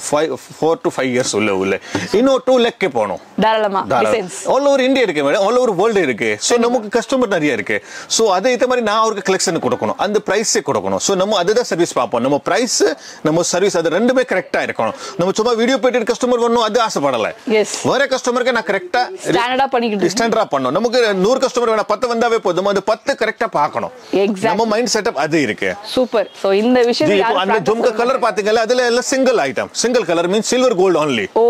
4 to 5 years உள்ள இன்னும் 2 lakh போகணும் தாராளமா டிசைன்ஸ். ஆல் ஓவர் இந்தியா இருக்கு மேடம், ஆல் ஓவர் வேர்ல்டு இருக்கு. சோ நமக்கு கஸ்டமர் நிறைய இருக்கு. சோ அதே இந்த மாதிரி நான் அவருக்கு கலெக்ஷன் கொடுக்கணும், அந்த பிரைஸே கொடுக்கணும். சோ நம்ம அதுதான் சர்வீஸ் பார்ப்போம். நம்ம பிரைஸ் நம்ம சர்வீஸ் அது ரெண்டுமே கரெக்டா இருக்கணும். நம்ம சும்மா வீடியோ போயிட்டு கஸ்டமர் வரணும் அது ஆசைப்படல. வேற கஸ்டமருக்கு நான் கரெக்டா ஸ்டாண்டர்டா பண்ணிக்கிட்டு ஸ்டாண்டர்டா பண்ணணும். நமக்கு 100 கஸ்டமர் வேணா 10 வந்தாவே போதும். அது 10 கரெக்டா பார்க்கணும். நம்ம மைண்ட் செட்டப் அது இருக்கு. சூப்பர். சோ இந்த விஷயம் இப்போ அந்த ஜும்கா கலர் பாத்தீங்களா, அதுல எல்லாம் single item. Single colour means silver gold only. ஓ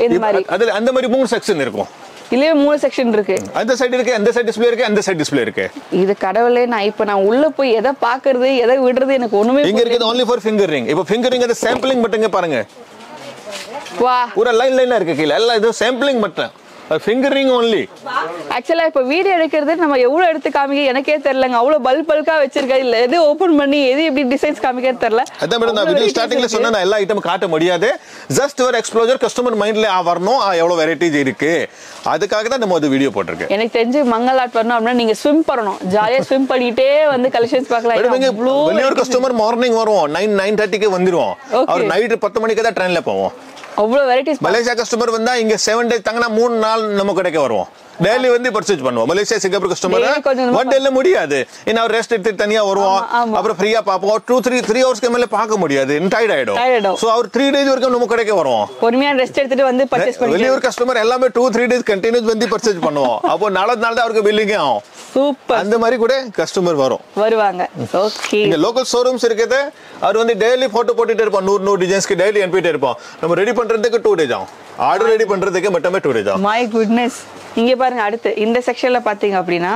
இந்த மாதிரி அதுல அந்த மாதிரி 3 செக்ஷன் இருக்கும். இல்லவே 3 செக்ஷன் இருக்கு. அந்த சைடு இருக்கு, அந்த சைடு டிஸ்ப்ளே இருக்கு, அந்த சைடு டிஸ்ப்ளே இருக்கு. இது கடவுளே, நான் உள்ள போய் எதை பாக்குறது எதை விடுறது எனக்கு ஒண்ணுமே இங்க இருக்குது only for finger ring. இப்போ finger ring அது சாம்பிளிங் மட்டுங்க பாருங்க. வா பூரா லைனா இருக்கு கீழ. எல்லாம் இது சாம்பிளிங் மட்டும். finger ring only. ஆக்சுவலா இப்ப வீடியோ எடுக்கிறது நம்ம எவ்வளவு எடுத்து காமிக்க எனக்கே தெரியலங்க. அவ்வளவு பல்கா வச்சிருக்கா. இல்ல எது ஓபன் பண்ணி எது எப்படி டிசைன்ஸ் காமிக்க தெரியல. அதான் மேடம் நான் வீடியோ ஸ்டார்டிங்ல சொன்னா நான் எல்லா ஐட்டம் காட்ட முடியாது. ஜஸ்ட் ஒரு எக்ஸ்ப்ளோஜர் கஸ்டமர் மைண்ட்ல வரணும் எவ்வளவு வெரைட்டிஸ் இருக்கு. அதுக்காக தான் நம்ம ஒரு வீடியோ போட்டுருக்கேன். எனக்கு தெரிஞ்சு மங்கள் ஆர்ட் வரணும் அப்படின்னா நீங்க ஸ்விம் பண்ணணும். ஜாலியா ஸ்விம் பண்ணிட்டே வந்து கலெக்ஷன்ஸ் பார்க்கலாம். வெளியூர் கஸ்டமர் மார்னிங் வருவோம், 9:30க்கு வந்துருவோம். அவர் நைட் 10 மணிக்கு தான் ட்ரெயின்ல போவோம். அவ்வளவு வெரைட்டிஸ். மலேசியா கஸ்டமர் வந்தா இங்க 7 days தங்கினா 3 நாள் நம்ம கடைக்கு வருவோம். டெய்லி வந்து பர்ச்சேஸ் பண்ணுவோம். மலேசியா சிங்கப்பூர் கஸ்டமர் ஒன் டேல முடியாது. ஏன்னா அவர் ரெஸ்ட் எடுத்து தனியா வருவோம், அப்புறம் ஃப்ரீயா பாப்போம். 3 ஹவர்ஸ்க்கு மேல பார்க்க முடியாது, டயர்ட் ஆயிடும். சோ அவர் 3 days வரைக்கும் நம்ம கடைக்கு வருவோம். பொறுமையா ரெஸ்ட் எடுத்துட்டு வந்து பர்ச்சேஸ் பண்ணுவோம். வெளியூர் கஸ்டமர் எல்லாமே 2-3 days கண்டினியூஸ் வந்து பர்ச்சேஸ் பண்ணுவோம். அப்போ நாளாவது நாள் தான் அவருக்கு பில்லிங் ஆகும். சூப்பர். அந்த மாதிரி கூட கஸ்டமர் வருவாங்க. ஓகே. இந்த லோக்கல் ஷோரூம்ஸ் இருக்குது. அவர் வந்து டெய்லி போட்டோ போட்டுட்டே இருப்போம். 100 டிசைன்ஸ்க்கு டெய்லி அனுப்பிட்டே இருப்போம். நம்ம ரெடி பண்றதுக்கு 2 days ஆகும். ஆர்டர் ரெடி பண்றதுக்கு மட்டுமே 2 days ஆகும். My goodness. இங்க பாருங்க அடுத்து இந்த செக்ஷன்ல பாத்தீங்க அப்படின்னா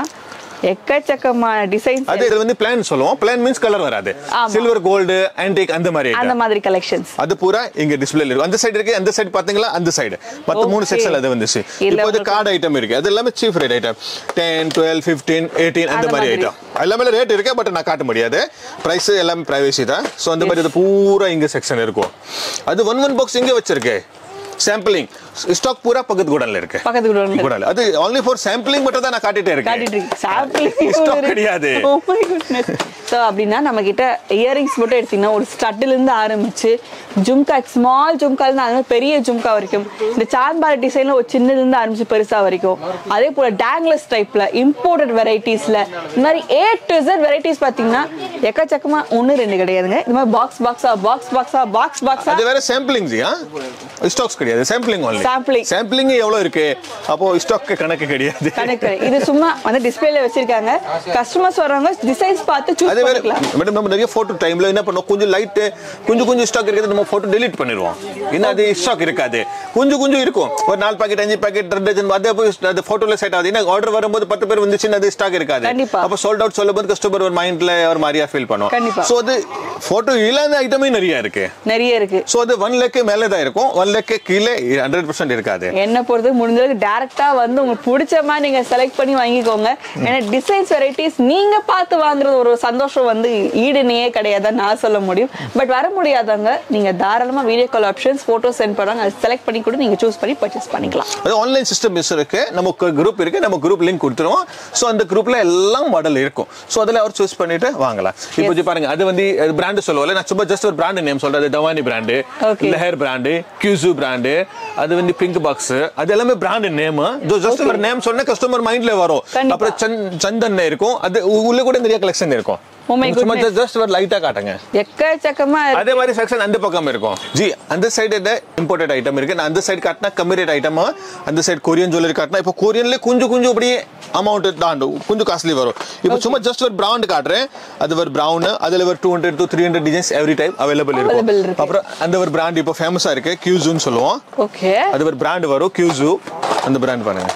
எக்கச்சக்கமான டிசைன்ஸ். அது இது வந்து பிளான் சொல்லுவோம். பிளான் மீன்ஸ் கலர் வராது. சில்வர் கோல்ட் ஆன்டிக் அந்த மாதிரி கலெக்ஷன்ஸ். அது பூரா இங்க டிஸ்ப்ளேல இருக்கு. அந்த சைடு இருக்கு, அந்த சைடு பாத்தீங்களா, அந்த சைடு மொத்த 3 செக்ஷன் அது வந்துச்சு. இப்போ இது கார்டு ஐட்டம் இருக்கு. அது எல்லாமே சீப் ரேட் ஐட்டம். 10, 12, 15, 18 அந்த மாதிரி ஐட்டம். எல்லாமே ரேட் இருக்கு, பட் நான் காட்ட முடியாது. பிரைஸ் எல்லாமே பிரைவசி தான். சோ அந்த மாதிரி இது பூரா இங்க செக்ஷன் இருக்கும். அது 1 பாக்ஸ் இங்க வச்சிருக்கேன். சாம்பிளிங் ஸ்டாக் பூரா பக்கத்து குடன்ல இருக்கு. அது only for sampling மட்டும் தான் நான் காட்டிட்டே இருக்கேன். சாம்பிளிங் ஸ்டாக் கிடையாது. Oh my goodness. சோ அப்படினா நம்ம கிட்ட இயரிங்ஸ் மட்டும் எடுத்தீங்கன்னா ஒரு ஸ்டட்ல இருந்து ஆரம்பிச்சு ஜும்கா, ஸ்மால் ஜும்கால இருந்து பெரிய ஜும்கா வரைக்கும், இந்த சான்பார் டிசைன்ல ஒரு சின்னதுல இருந்து ஆரம்பிச்சு பெருசா வரைக்கும், அதே போல டேங்லஸ் டைப்ல இம்போர்ட்டட் வெரைட்டிஸ்ல இந்த மாதிரி A to Z வெரைட்டிஸ் பாத்தீங்கன்னா எக்கச்சக்கமா 1-2 கிடையாதுங்க. இந்த மாதிரி பாக்ஸ் அது வேற சாம்பிளிங்ஸ். ஸ்டாக்ஸ் கிடையாது, சாம்பிளிங் only. சாம்பிளிங் எவ்வளவு இருக்கு, அப்போ ஸ்டாக் கணக்கு கிடையாது. இது சும்மா வந்து டிஸ்ப்ளேல வச்சிருக்காங்க. கஸ்டமர்ஸ் வரவங்க டிசைன்ஸ் பார்த்து சூஸ் பண்ணிக்கலாம். மேடம் நம்ம நிறைய போட்டோ டைம்ல என்ன பண்ணோம், கொஞ்சம் லைட் கொஞ்சம் ஸ்டாக் இருக்குது, நம்ம போட்டோ டெலீட் பண்ணிடுவோம். இன்னும் அது ஸ்டாக் இருக்காது, கொஞ்சம் இருக்கும். ஒரு 4 பாக்கெட் 5 பாக்கெட் 2 டஜன் அதே போய் அந்த போட்டோல செட் ஆகுது. ஏன்னா ஆர்டர் வரும்போது 10 பேர் வந்துச்சுன்னா அது ஸ்டாக் இருக்காது. அப்போ சோல்ட் அவுட் சொல்லும்போது கஸ்டமர் ஒரு மைண்ட்ல ஒரு மாதிரியா ஃபீல் பண்ணுவோம். சோ அது போட்டோ இல்லாத ஐட்டமே நிறைய இருக்கு. சோ அது 1 lakh மேல தான் இருக்கும். 1 lakh கீழே 100% இருக்காது. என்ன பொறுத்து முடிஞ்சது டைரக்டா வந்து உங்களுக்கு பிடிச்ச மாதிரி நீங்க செலக்ட் பண்ணி வாங்கிக்கோங்க. ஏன்னா டிசைன்ஸ் வெரைட்டிஸ் நீங்க பார்த்து வாங்குறது ஒரு சந்தோஷம் வந்து ஈடுனையே கிடையாதுன்னு நான் சொல்ல முடியும். பட் வர முடியாதவங்க நீங்க தாராளமா video call options designs photo send பண்ணுவாங்க, அதை செலக்ட் பண்ணி கூட நீங்க சூஸ் பண்ணி பர்ச்சேஸ் பண்ணிக்கலாம். அது ஆன்லைன் சிஸ்டம் இருக்கு, நமக்கு குரூப் இருக்கு, நம்ம குரூப் லிங்க் கொடுத்துருவோம். ஸோ அந்த குரூப்ல எல்லாம் மாடல் இருக்கும். ஸோ அதில் அவர் சூஸ் பண்ணிட்டு வாங்கலாம். இப்போ பாருங்க, அது வந்து பிராண்டு சொல்லுவோம்ல, நான் சும்மா ஜஸ்ட் ஒரு பிராண்டு நேம் சொல்றது. தவானி பிராண்டு, லெஹர் பிராண்டு, கியூசு பிராண்டு, அது வந்து பிங்க் பாக்ஸ், அது எல்லாமே பிராண்ட் நேம். ஜஸ்ட் ஒரு நேம் சொன்ன கஸ்டமர் மைண்ட்ல வரும். அப்புறம் சந்தன் இருக்கும், அது உள்ள கூட நிறைய கலெக்ஷன் இருக்கும். சும்மா ஜஸ்ட் ஒரு லைட்டா காட்டுங்க, எக்கச்சக்கமா அதே மாதிரி செக்ஷன் அந்த பக்கம் இருக்கும். ஜி அந்த சைடு இம்போர்ட்டட் ஐட்டம் இருக்கு, நான் அந்த சைடு காட்டினா கம்மி ஐட்டம், அந்த சைடு கொரியன் ஜுவல்லரி காட்டினா இப்போ கொரியன்ல கொஞ்சம் அப்படியே அமௌண்ட் தாண்டும், கொஞ்சம் காஸ்ட்லி வரும். இப்போ சும்மா ஜஸ்ட் ஒரு பிராண்ட் காட்டுறேன், அது ஒரு பிரவுன், அதுல ஒரு 200 to 300 designs every time available இருக்கும். அப்புறம் அந்த ஒரு பிராண்ட் இப்போ ஃபேமஸா இருக்கு, கியூசுன்னு சொல்லுவோம். ஓகே, அது ஒரு பிராண்ட் வரும் கியூசு, அந்த பிராண்ட் பாருங்க.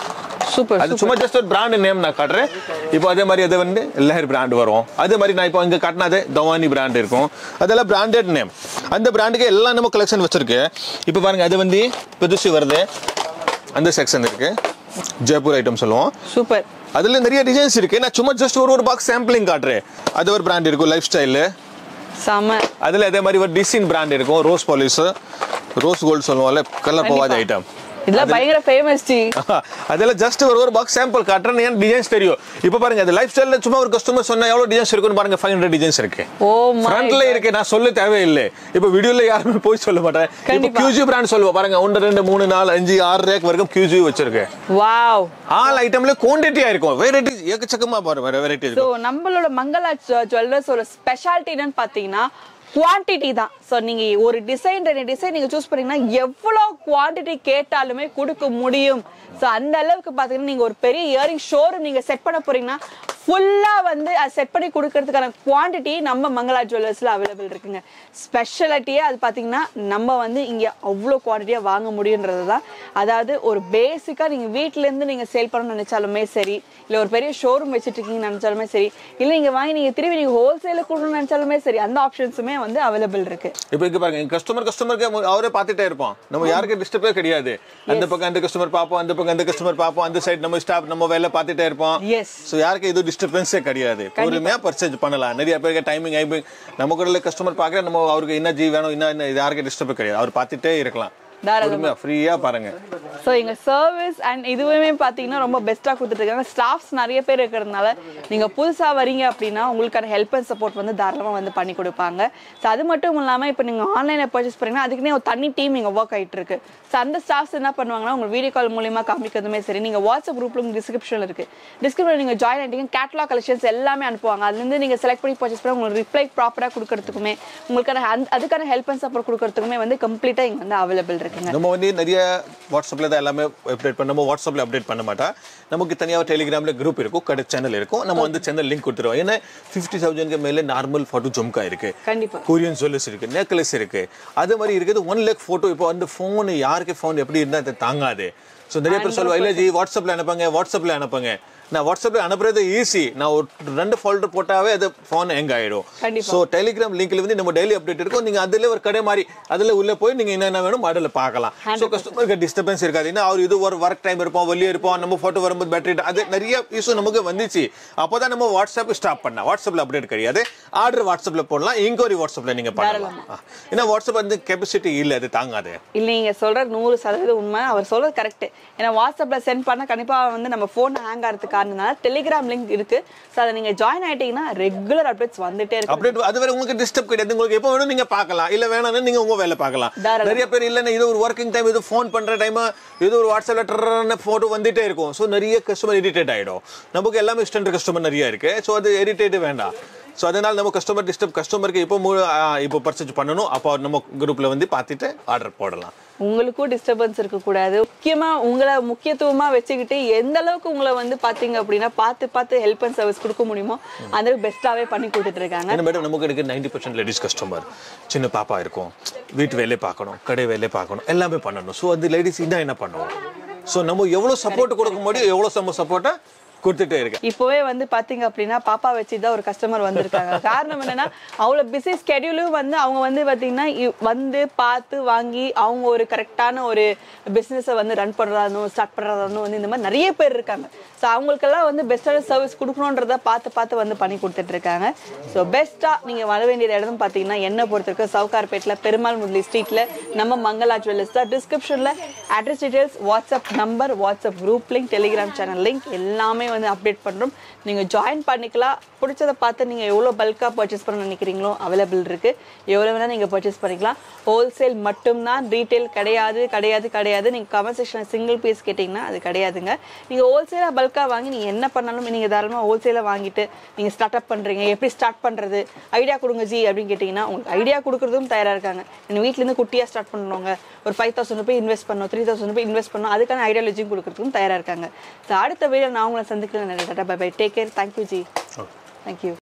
சூப்பர். அது சும்மா ஜஸ்ட் ஒரு பிராண்ட் நேம் நான் காட்டுறேன். இப்போ அதே மாதிரி அது வந்து லெஹர் பிராண்ட் வரும். அதே மாதிரி நான் இப்போ இங்க காட்டினது தவானி பிராண்ட் இருக்கும், அதெல்லாம் பிராண்டட் நேம். அந்த பிராண்டுக்கு எல்லாம் நம்ம கலெக்ஷன் வச்சிருக்கு. இப்போ பாருங்க, அது வந்து புதுசு வருது, அந்த செக்ஷன் இருக்கு, ஜெய்ப்பூர் ஐட்டம் சொல்லுவோம். சூப்பர். அதுல நிறைய டிசைன்ஸ் இருக்கு. நான் சும்மா ஜஸ்ட் ஒரு பாக்ஸ் சாம்பிளிங் காட்டுறேன். அது ஒரு பிராண்ட் இருக்கும், லைஃப் ஸ்டைல். செம. அதுல அதே மாதிரி ஒரு டிசைன் பிராண்ட் இருக்கும், ரோஸ் பாலிஷ், ரோஸ் கோல்ட் சொல்லுவோம்ல, கலர் போவாத ஐட்டம். இதெல்லாம் பயங்கர ஃபேமஸ் ஜி. அதெல்லாம் ஜஸ்ட் ஒரு பாக்ஸ் சாம்பிள் காட்டுறேன், ஏன் டிசைன்ஸ் தெரியும். இப்போ பாருங்க, அது லைஃப் ஸ்டைல்ல சும்மா ஒரு கஸ்டமர் சொன்னா எவ்வளவு டிசைன்ஸ் இருக்குன்னு பாருங்க. 500 டிசைன்ஸ் இருக்கு. ஓ மை ஃப்ரண்ட்ல இருக்கு, நான் சொல்ல தேவையில்லை. இப்போ வீடியோல யாருமே போய் சொல்ல மாட்டேன். இப்போ கியூஜி பிராண்ட் சொல்லுவோம் பாருங்க, 1 2 3 4 5 6 ரேக் வரைக்கும் கியூஜி வச்சிருக்கு. வாவ். ஆல் ஐட்டம்ல குவாண்டிட்டியா இருக்கும், வெரைட்டிஸ் ஏகச்சக்கமா பாருங்க, வெரைட்டி இருக்கும். சோ நம்மளோட மங்களா ஜுவல்லர்ஸ் ஒரு ஸ்பெஷாலிட்டி என்னன்னு பாத்தீங்கன்னா குவான்டிட்டி தான். ஸோ நீங்கள் ஒரு டிசைன் 2 டிசைன் நீங்கள் சூஸ் பண்ணீங்கன்னா எவ்வளோ குவான்டிட்டி கேட்டாலுமே கொடுக்க முடியும். ஸோ அந்த அளவுக்கு பார்த்தீங்கன்னா நீங்கள் ஒரு பெரிய இயரிங் ஷோரூம் நீங்கள் செட் பண்ண போறீங்கன்னா ஃபுல்லாக வந்து அதை செட் பண்ணி கொடுக்கறதுக்கான குவான்டிட்டி நம்ம மங்களா ஜுவல்லர்ஸில் அவைலபிள் இருக்குங்க. ஸ்பெஷாலிட்டியே அது பார்த்தீங்கன்னா நம்ம வந்து இங்கே அவ்வளோ குவான்டிட்டியாக வாங்க முடியுன்றது தான். அதாவது ஒரு பேசிக்காக நீங்கள் வீட்டிலேருந்து நீங்கள் சேல் பண்ணணும்னு நினச்சாலுமே சரி, இல்லை ஒரு பெரிய ஷோரூம் வச்சுட்டு இருக்கீங்கன்னு நினச்சாலுமே சரி, இல்லை நீங்கள் வாங்கி நீங்கள் திரும்பி நீங்கள் ஹோல்சேலில் கொடுக்கணும்னு நினச்சாலுமே சரி, அந்த ஆப்ஷன்ஸுமே வந்து அவைலபிள் இருக்கு. இப்போ இங்க பாருங்க, கஸ்டமருக்கு அவரே பார்த்துட்டே இருப்போம், நம்ம யாருக்கும் டிஸ்டர்பே கிடையாது. அந்த பக்கம் அந்த கஸ்டமர் பார்ப்போம், அந்த பக்கம் அந்த கஸ்டமர் பார்ப்போம், அந்த சைடு நம்ம ஸ்டாஃப் நம்ம வேலை பார்த்துட்டே இருப்போம். ஸோ யாருக்கு இது டிஸ்டர்பன்ஸே கிடையாது, பொறுமையா பர்ச்சேஸ் பண்ணலாம். நிறைய பேருக்கு டைமிங் நம்ம கூட கஸ்டமர் பார்க்குற நம்ம அவருக்கு என்ன ஜி வேணும், என்ன யாருக்கு டிஸ்டர்பே கிடையாது, அவர் பார்த்துட்டே இருக்கலாம், ஃப்ரீயா பாருங்க. ஸோ எங்க சர்வீஸ் அண்ட் இதுவுமே பார்த்தீங்கன்னா ரொம்ப பெஸ்ட்டாக கொடுத்துட்டு இருக்காங்க. ஸ்டாஃப்ஸ் நிறைய பேர் இருக்கிறதுனால நீங்கள் புதுசாக வரீங்க அப்படின்னா உங்களுக்கான ஹெல்ப் அண்ட் சப்போர்ட் வந்து தாராளமாக வந்து பண்ணி கொடுப்பாங்க. ஸோ அது மட்டும் இல்லாமல் இப்போ நீங்கள் ஆன்லைனில் பர்ச்சேஸ் பண்ணீங்கன்னா அதுக்குன்னே ஒரு தனி டீம் இங்கே ஒர்க் ஆகிட்டு இருக்கு. ஸோ அந்த ஸ்டாஃப்ஸ் என்ன பண்ணுவாங்கன்னா உங்கள் வீடியோ கால் மூலியமாக காமிக்கிறதுமே சரி, நீங்கள் வாட்ஸ்அப் குரூப்பில் டிஸ்கிரிப்ஷனில் இருக்குது, டிஸ்கிரிப்ஷனில் நீங்கள் ஜாயின் ஆகிட்டீங்க, கேட்லாக் கலெக்ஷன்ஸ் எல்லாமே அனுப்புவாங்க. அதுலேருந்து நீங்கள் செலக்ட் பண்ணி பர்ச்சேஸ் பண்ணி உங்களுக்கு ரிப்ளை ப்ராப்பராக கொடுக்கறதுக்குமே உங்களுக்கான அதுக்கான ஹெல்ப் அண்ட் சப்போர்ட் கொடுக்கறதுக்குமே வந்து கம்ப்ளீட்டாக இங்கே வந்து அவைலபிள் இருக்கு. நம்ம வந்து நிறைய வாட்ஸ்அப்ல தான் எல்லாமே அப்டேட் பண்ண, நம்ம வாட்ஸ்அப்ல அப்டேட் பண்ண மாட்டோம். நமக்கு தனியாக டெலிகிராம்ல குரூப் இருக்கும், கடை சேனல் இருக்கும், நம்ம வந்து சேனல் லிங்க் கொடுத்துருவோம். ஏன்னா 50,000 மேலே நார்மல் ஃபோட்டோ ஜும்கா இருக்கு, கொரியன் ஜுவல்லர்ஸ் இருக்கு, நெக்லஸ் இருக்கு, அது மாதிரி இருக்குது 1 lakh ஃபோட்டோ. இப்போ அந்த ஃபோன் யாருக்கு ஃபோன் எப்படி இருந்தால் அதை தாங்காது. ஸோ நிறைய பேர் சொல்லுவாங்க, இல்லை ஜி வாட்ஸ்அப்ல அனுப்புங்க. நான் வாட்ஸ்அப்ல அனுப்புறது ஈஸி, நான் ஒரு 2 ஃபோல்டர் போட்டாவே அது ஃபோன் ஹேங் ஆயிடும். ஸோ டெலிகிராம் லிங்க்ல வந்து நம்ம டெய்லி அப்டேட் இருக்கும், நீங்க அதுல ஒரு கடை மாதிரி அதுல உள்ள போய் நீங்க என்னென்ன வேணும் மாடல பார்க்கலாம். ஸோ கஸ்டமருக்கு டிஸ்டர்பன்ஸ் இருக்காது. ஏன்னா அவர் இது ஒரு ஒர்க் டைம் இருப்போம், வெளியே இருப்போம், நம்ம போட்டோ வரும்போது பேட்டரி அது நிறைய இஷ்யூ நமக்கு வந்துச்சு. அப்போதான் நம்ம வாட்ஸ்அப் ஸ்டாப் பண்ண, வாட்ஸ்அப்ல அப்டேட் கிடையாது, ஆர்டர் வாட்ஸ்அப்ல போடலாம், இன்கொயரி வாட்ஸ்அப்ல நீங்க பண்ணலாம். ஏன்னா வாட்ஸ்அப் வந்து கெப்பாசிட்டி இல்ல, அது தாங்காது. இல்ல நீங்க சொல்றது 100% உண்மை, அவர் சொல்றது கரெக்ட். ஏன்னா வாட்ஸ்அப்ல சென்ட் பண்ண கண்டிப்பா வந்து நம்ம போன் ஹேங் ஆகிறதுக்கு காரணம்னால டெலிகிராம் லிங்க் இருக்கு. சோ அத நீங்க ஜாயின் ஆயிட்டீங்கன்னா ரெகுலர் அப்டேட்ஸ் வந்துட்டே இருக்கு. அப்டேட் அது வரை உங்களுக்கு டிஸ்டர்ப் கிடையாது, உங்களுக்கு எப்போ வேணும் நீங்க பார்க்கலாம், இல்ல வேணாம்னா நீங்க உங்க வேலை பார்க்கலாம். நிறைய பேர் இல்ல இது ஒரு வொர்க்கிங் டைம், இது ஃபோன் பண்ற டைம், இது ஒரு வாட்ஸ்அப்ல டர்ன போட்டோ வந்துட்டே இருக்கும். சோ நிறைய கஸ்டமர் இரிட்டேட் ஆயிடும். நமக்கு எல்லாமே ஸ்டாண்டர்ட் கஸ்டமர் நிறைய இருக்கு. சோ அது இரிட்டேட் வேண்டாம். ஸோ அதனால நம்ம கஸ்டமருக்கு இப்போ பர்ச்சேஸ் பண்ணணும், அப்போ நம்ம குரூப்ல வந்து பார்த்துட்டு ஆர்டர் போடலாம். உங்களுக்கும் டிஸ்டர்பன்ஸ் இருக்கக்கூடாது. முக்கியமா உங்களை முக்கியத்துவமா வச்சுக்கிட்டு எந்த அளவுக்கு உங்களை வந்து பாத்தீங்க அப்படின்னா பார்த்து ஹெல்ப் அண்ட் சர்வீஸ் கொடுக்க முடியுமோ அந்த பெஸ்ட்டாவே பண்ணி கொடுத்துட்டு இருக்காங்க. மேடம் நமக்கு இருக்கு 90% லேடிஸ் கஸ்டமர், சின்ன பாப்பா இருக்கும், வீட்டு வேலையை பார்க்கணும், கடை வேலையை பார்க்கணும், எல்லாமே பண்ணணும். ஸோ அது லேடிஸ் என்ன பண்ணுவோம். ஸோ நம்ம எவ்வளோ சப்போர்ட் கொடுக்க முடியும், எவ்வளோ நம்ம சப்போர்ட்டை கொடுத்துட்டே இருக்கேன். இப்போவே வந்து பாத்தீங்க அப்படின்னா பாப்பா வச்சு தான் ஒரு கஸ்டமர் வந்திருக்காங்க. காரணம் என்னன்னா அவ்வளவு பிஸி ஸ்கெடியூலும் வந்து அவங்க வந்து பாத்தீங்கன்னா வந்து பார்த்து வாங்கி அவங்க ஒரு கரெக்டான ஒரு பிசினஸை வந்து ரன் பண்றாலும் ஸ்டார்ட் பண்றதாலும் வந்து இந்த மாதிரி நிறைய பேர் இருக்காங்க. ஸோ அவங்களுக்கெல்லாம் வந்து பெஸ்ட்டான சர்வீஸ் கொடுக்கணுன்றத பார்த்து வந்து பண்ணி கொடுத்துட்டு இருக்காங்க. ஸோ பெஸ்ட்டா நீங்க வர வேண்டிய இடம் பாத்தீங்கன்னா என்ன பொறுத்திருக்கு சவுகார்பேட்ல பெருமாள் முதலி ஸ்ட்ரீட்ல நம்ம மங்களா ஜுவல்லர்ஸ் தான். டிஸ்கிரிப்ஷன்ல address details, WhatsApp number, WhatsApp group link, Telegram channel link எல்லாமே வந்து அப்டேட் பண்றோம். நீங்க ஜாயின் பண்ணிக்கலாம். பிடிச்சதை பார்த்து நீங்க எவ்வளவு பல்கா பர்ச்சேஸ் பண்ண நினைக்கிறீங்களோ அவைலபிள் இருக்கு. எவ்வளவு வேணா நீங்க பர்ச்சேஸ் பண்ணிக்கலாம். ஹோல்சேல் மட்டும்தான், ரீட்டைல் கிடையாது கிடையாது கிடையாது. நீங்க கமெண்ட் செக்ஷன்ல சிங்கிள் பீஸ் கேட்டீங்கன்னா அது கிடையாதுங்க. நீங்க ஹோல்சேலா பல்கா வாங்கி நீங்க என்ன பண்ணாலும் நீங்க தாராளமா ஹோல்சேலா வாங்கிட்டு நீங்க ஸ்டார்ட் அப் பண்றீங்க, எப்படி ஸ்டார்ட் பண்றது ஐடியா கொடுங்க ஜி அப்படின்னு கேட்டீங்கன்னா உங்களுக்கு ஐடியா கொடுக்கறதும் தயாரா இருக்காங்க. எங்க வீட்ல இருந்து குட்டியா ஸ்டார்ட் பண்ணுவாங்க, ஒரு 5,000 ரூபாய் இன்வெஸ்ட் பண்ணோம், 3,000 ரூபாய் இன்வெஸ்ட் பண்ணோம், அதுக்கான ஐடியாலஜியும் கொடுக்கறதுக்கும் தயாரா இருக்காங்க. அடுத்த வீடியோ நான் உங்களை சந்திக்கிறேன். Bye bye, take care, thank you ji, thank you.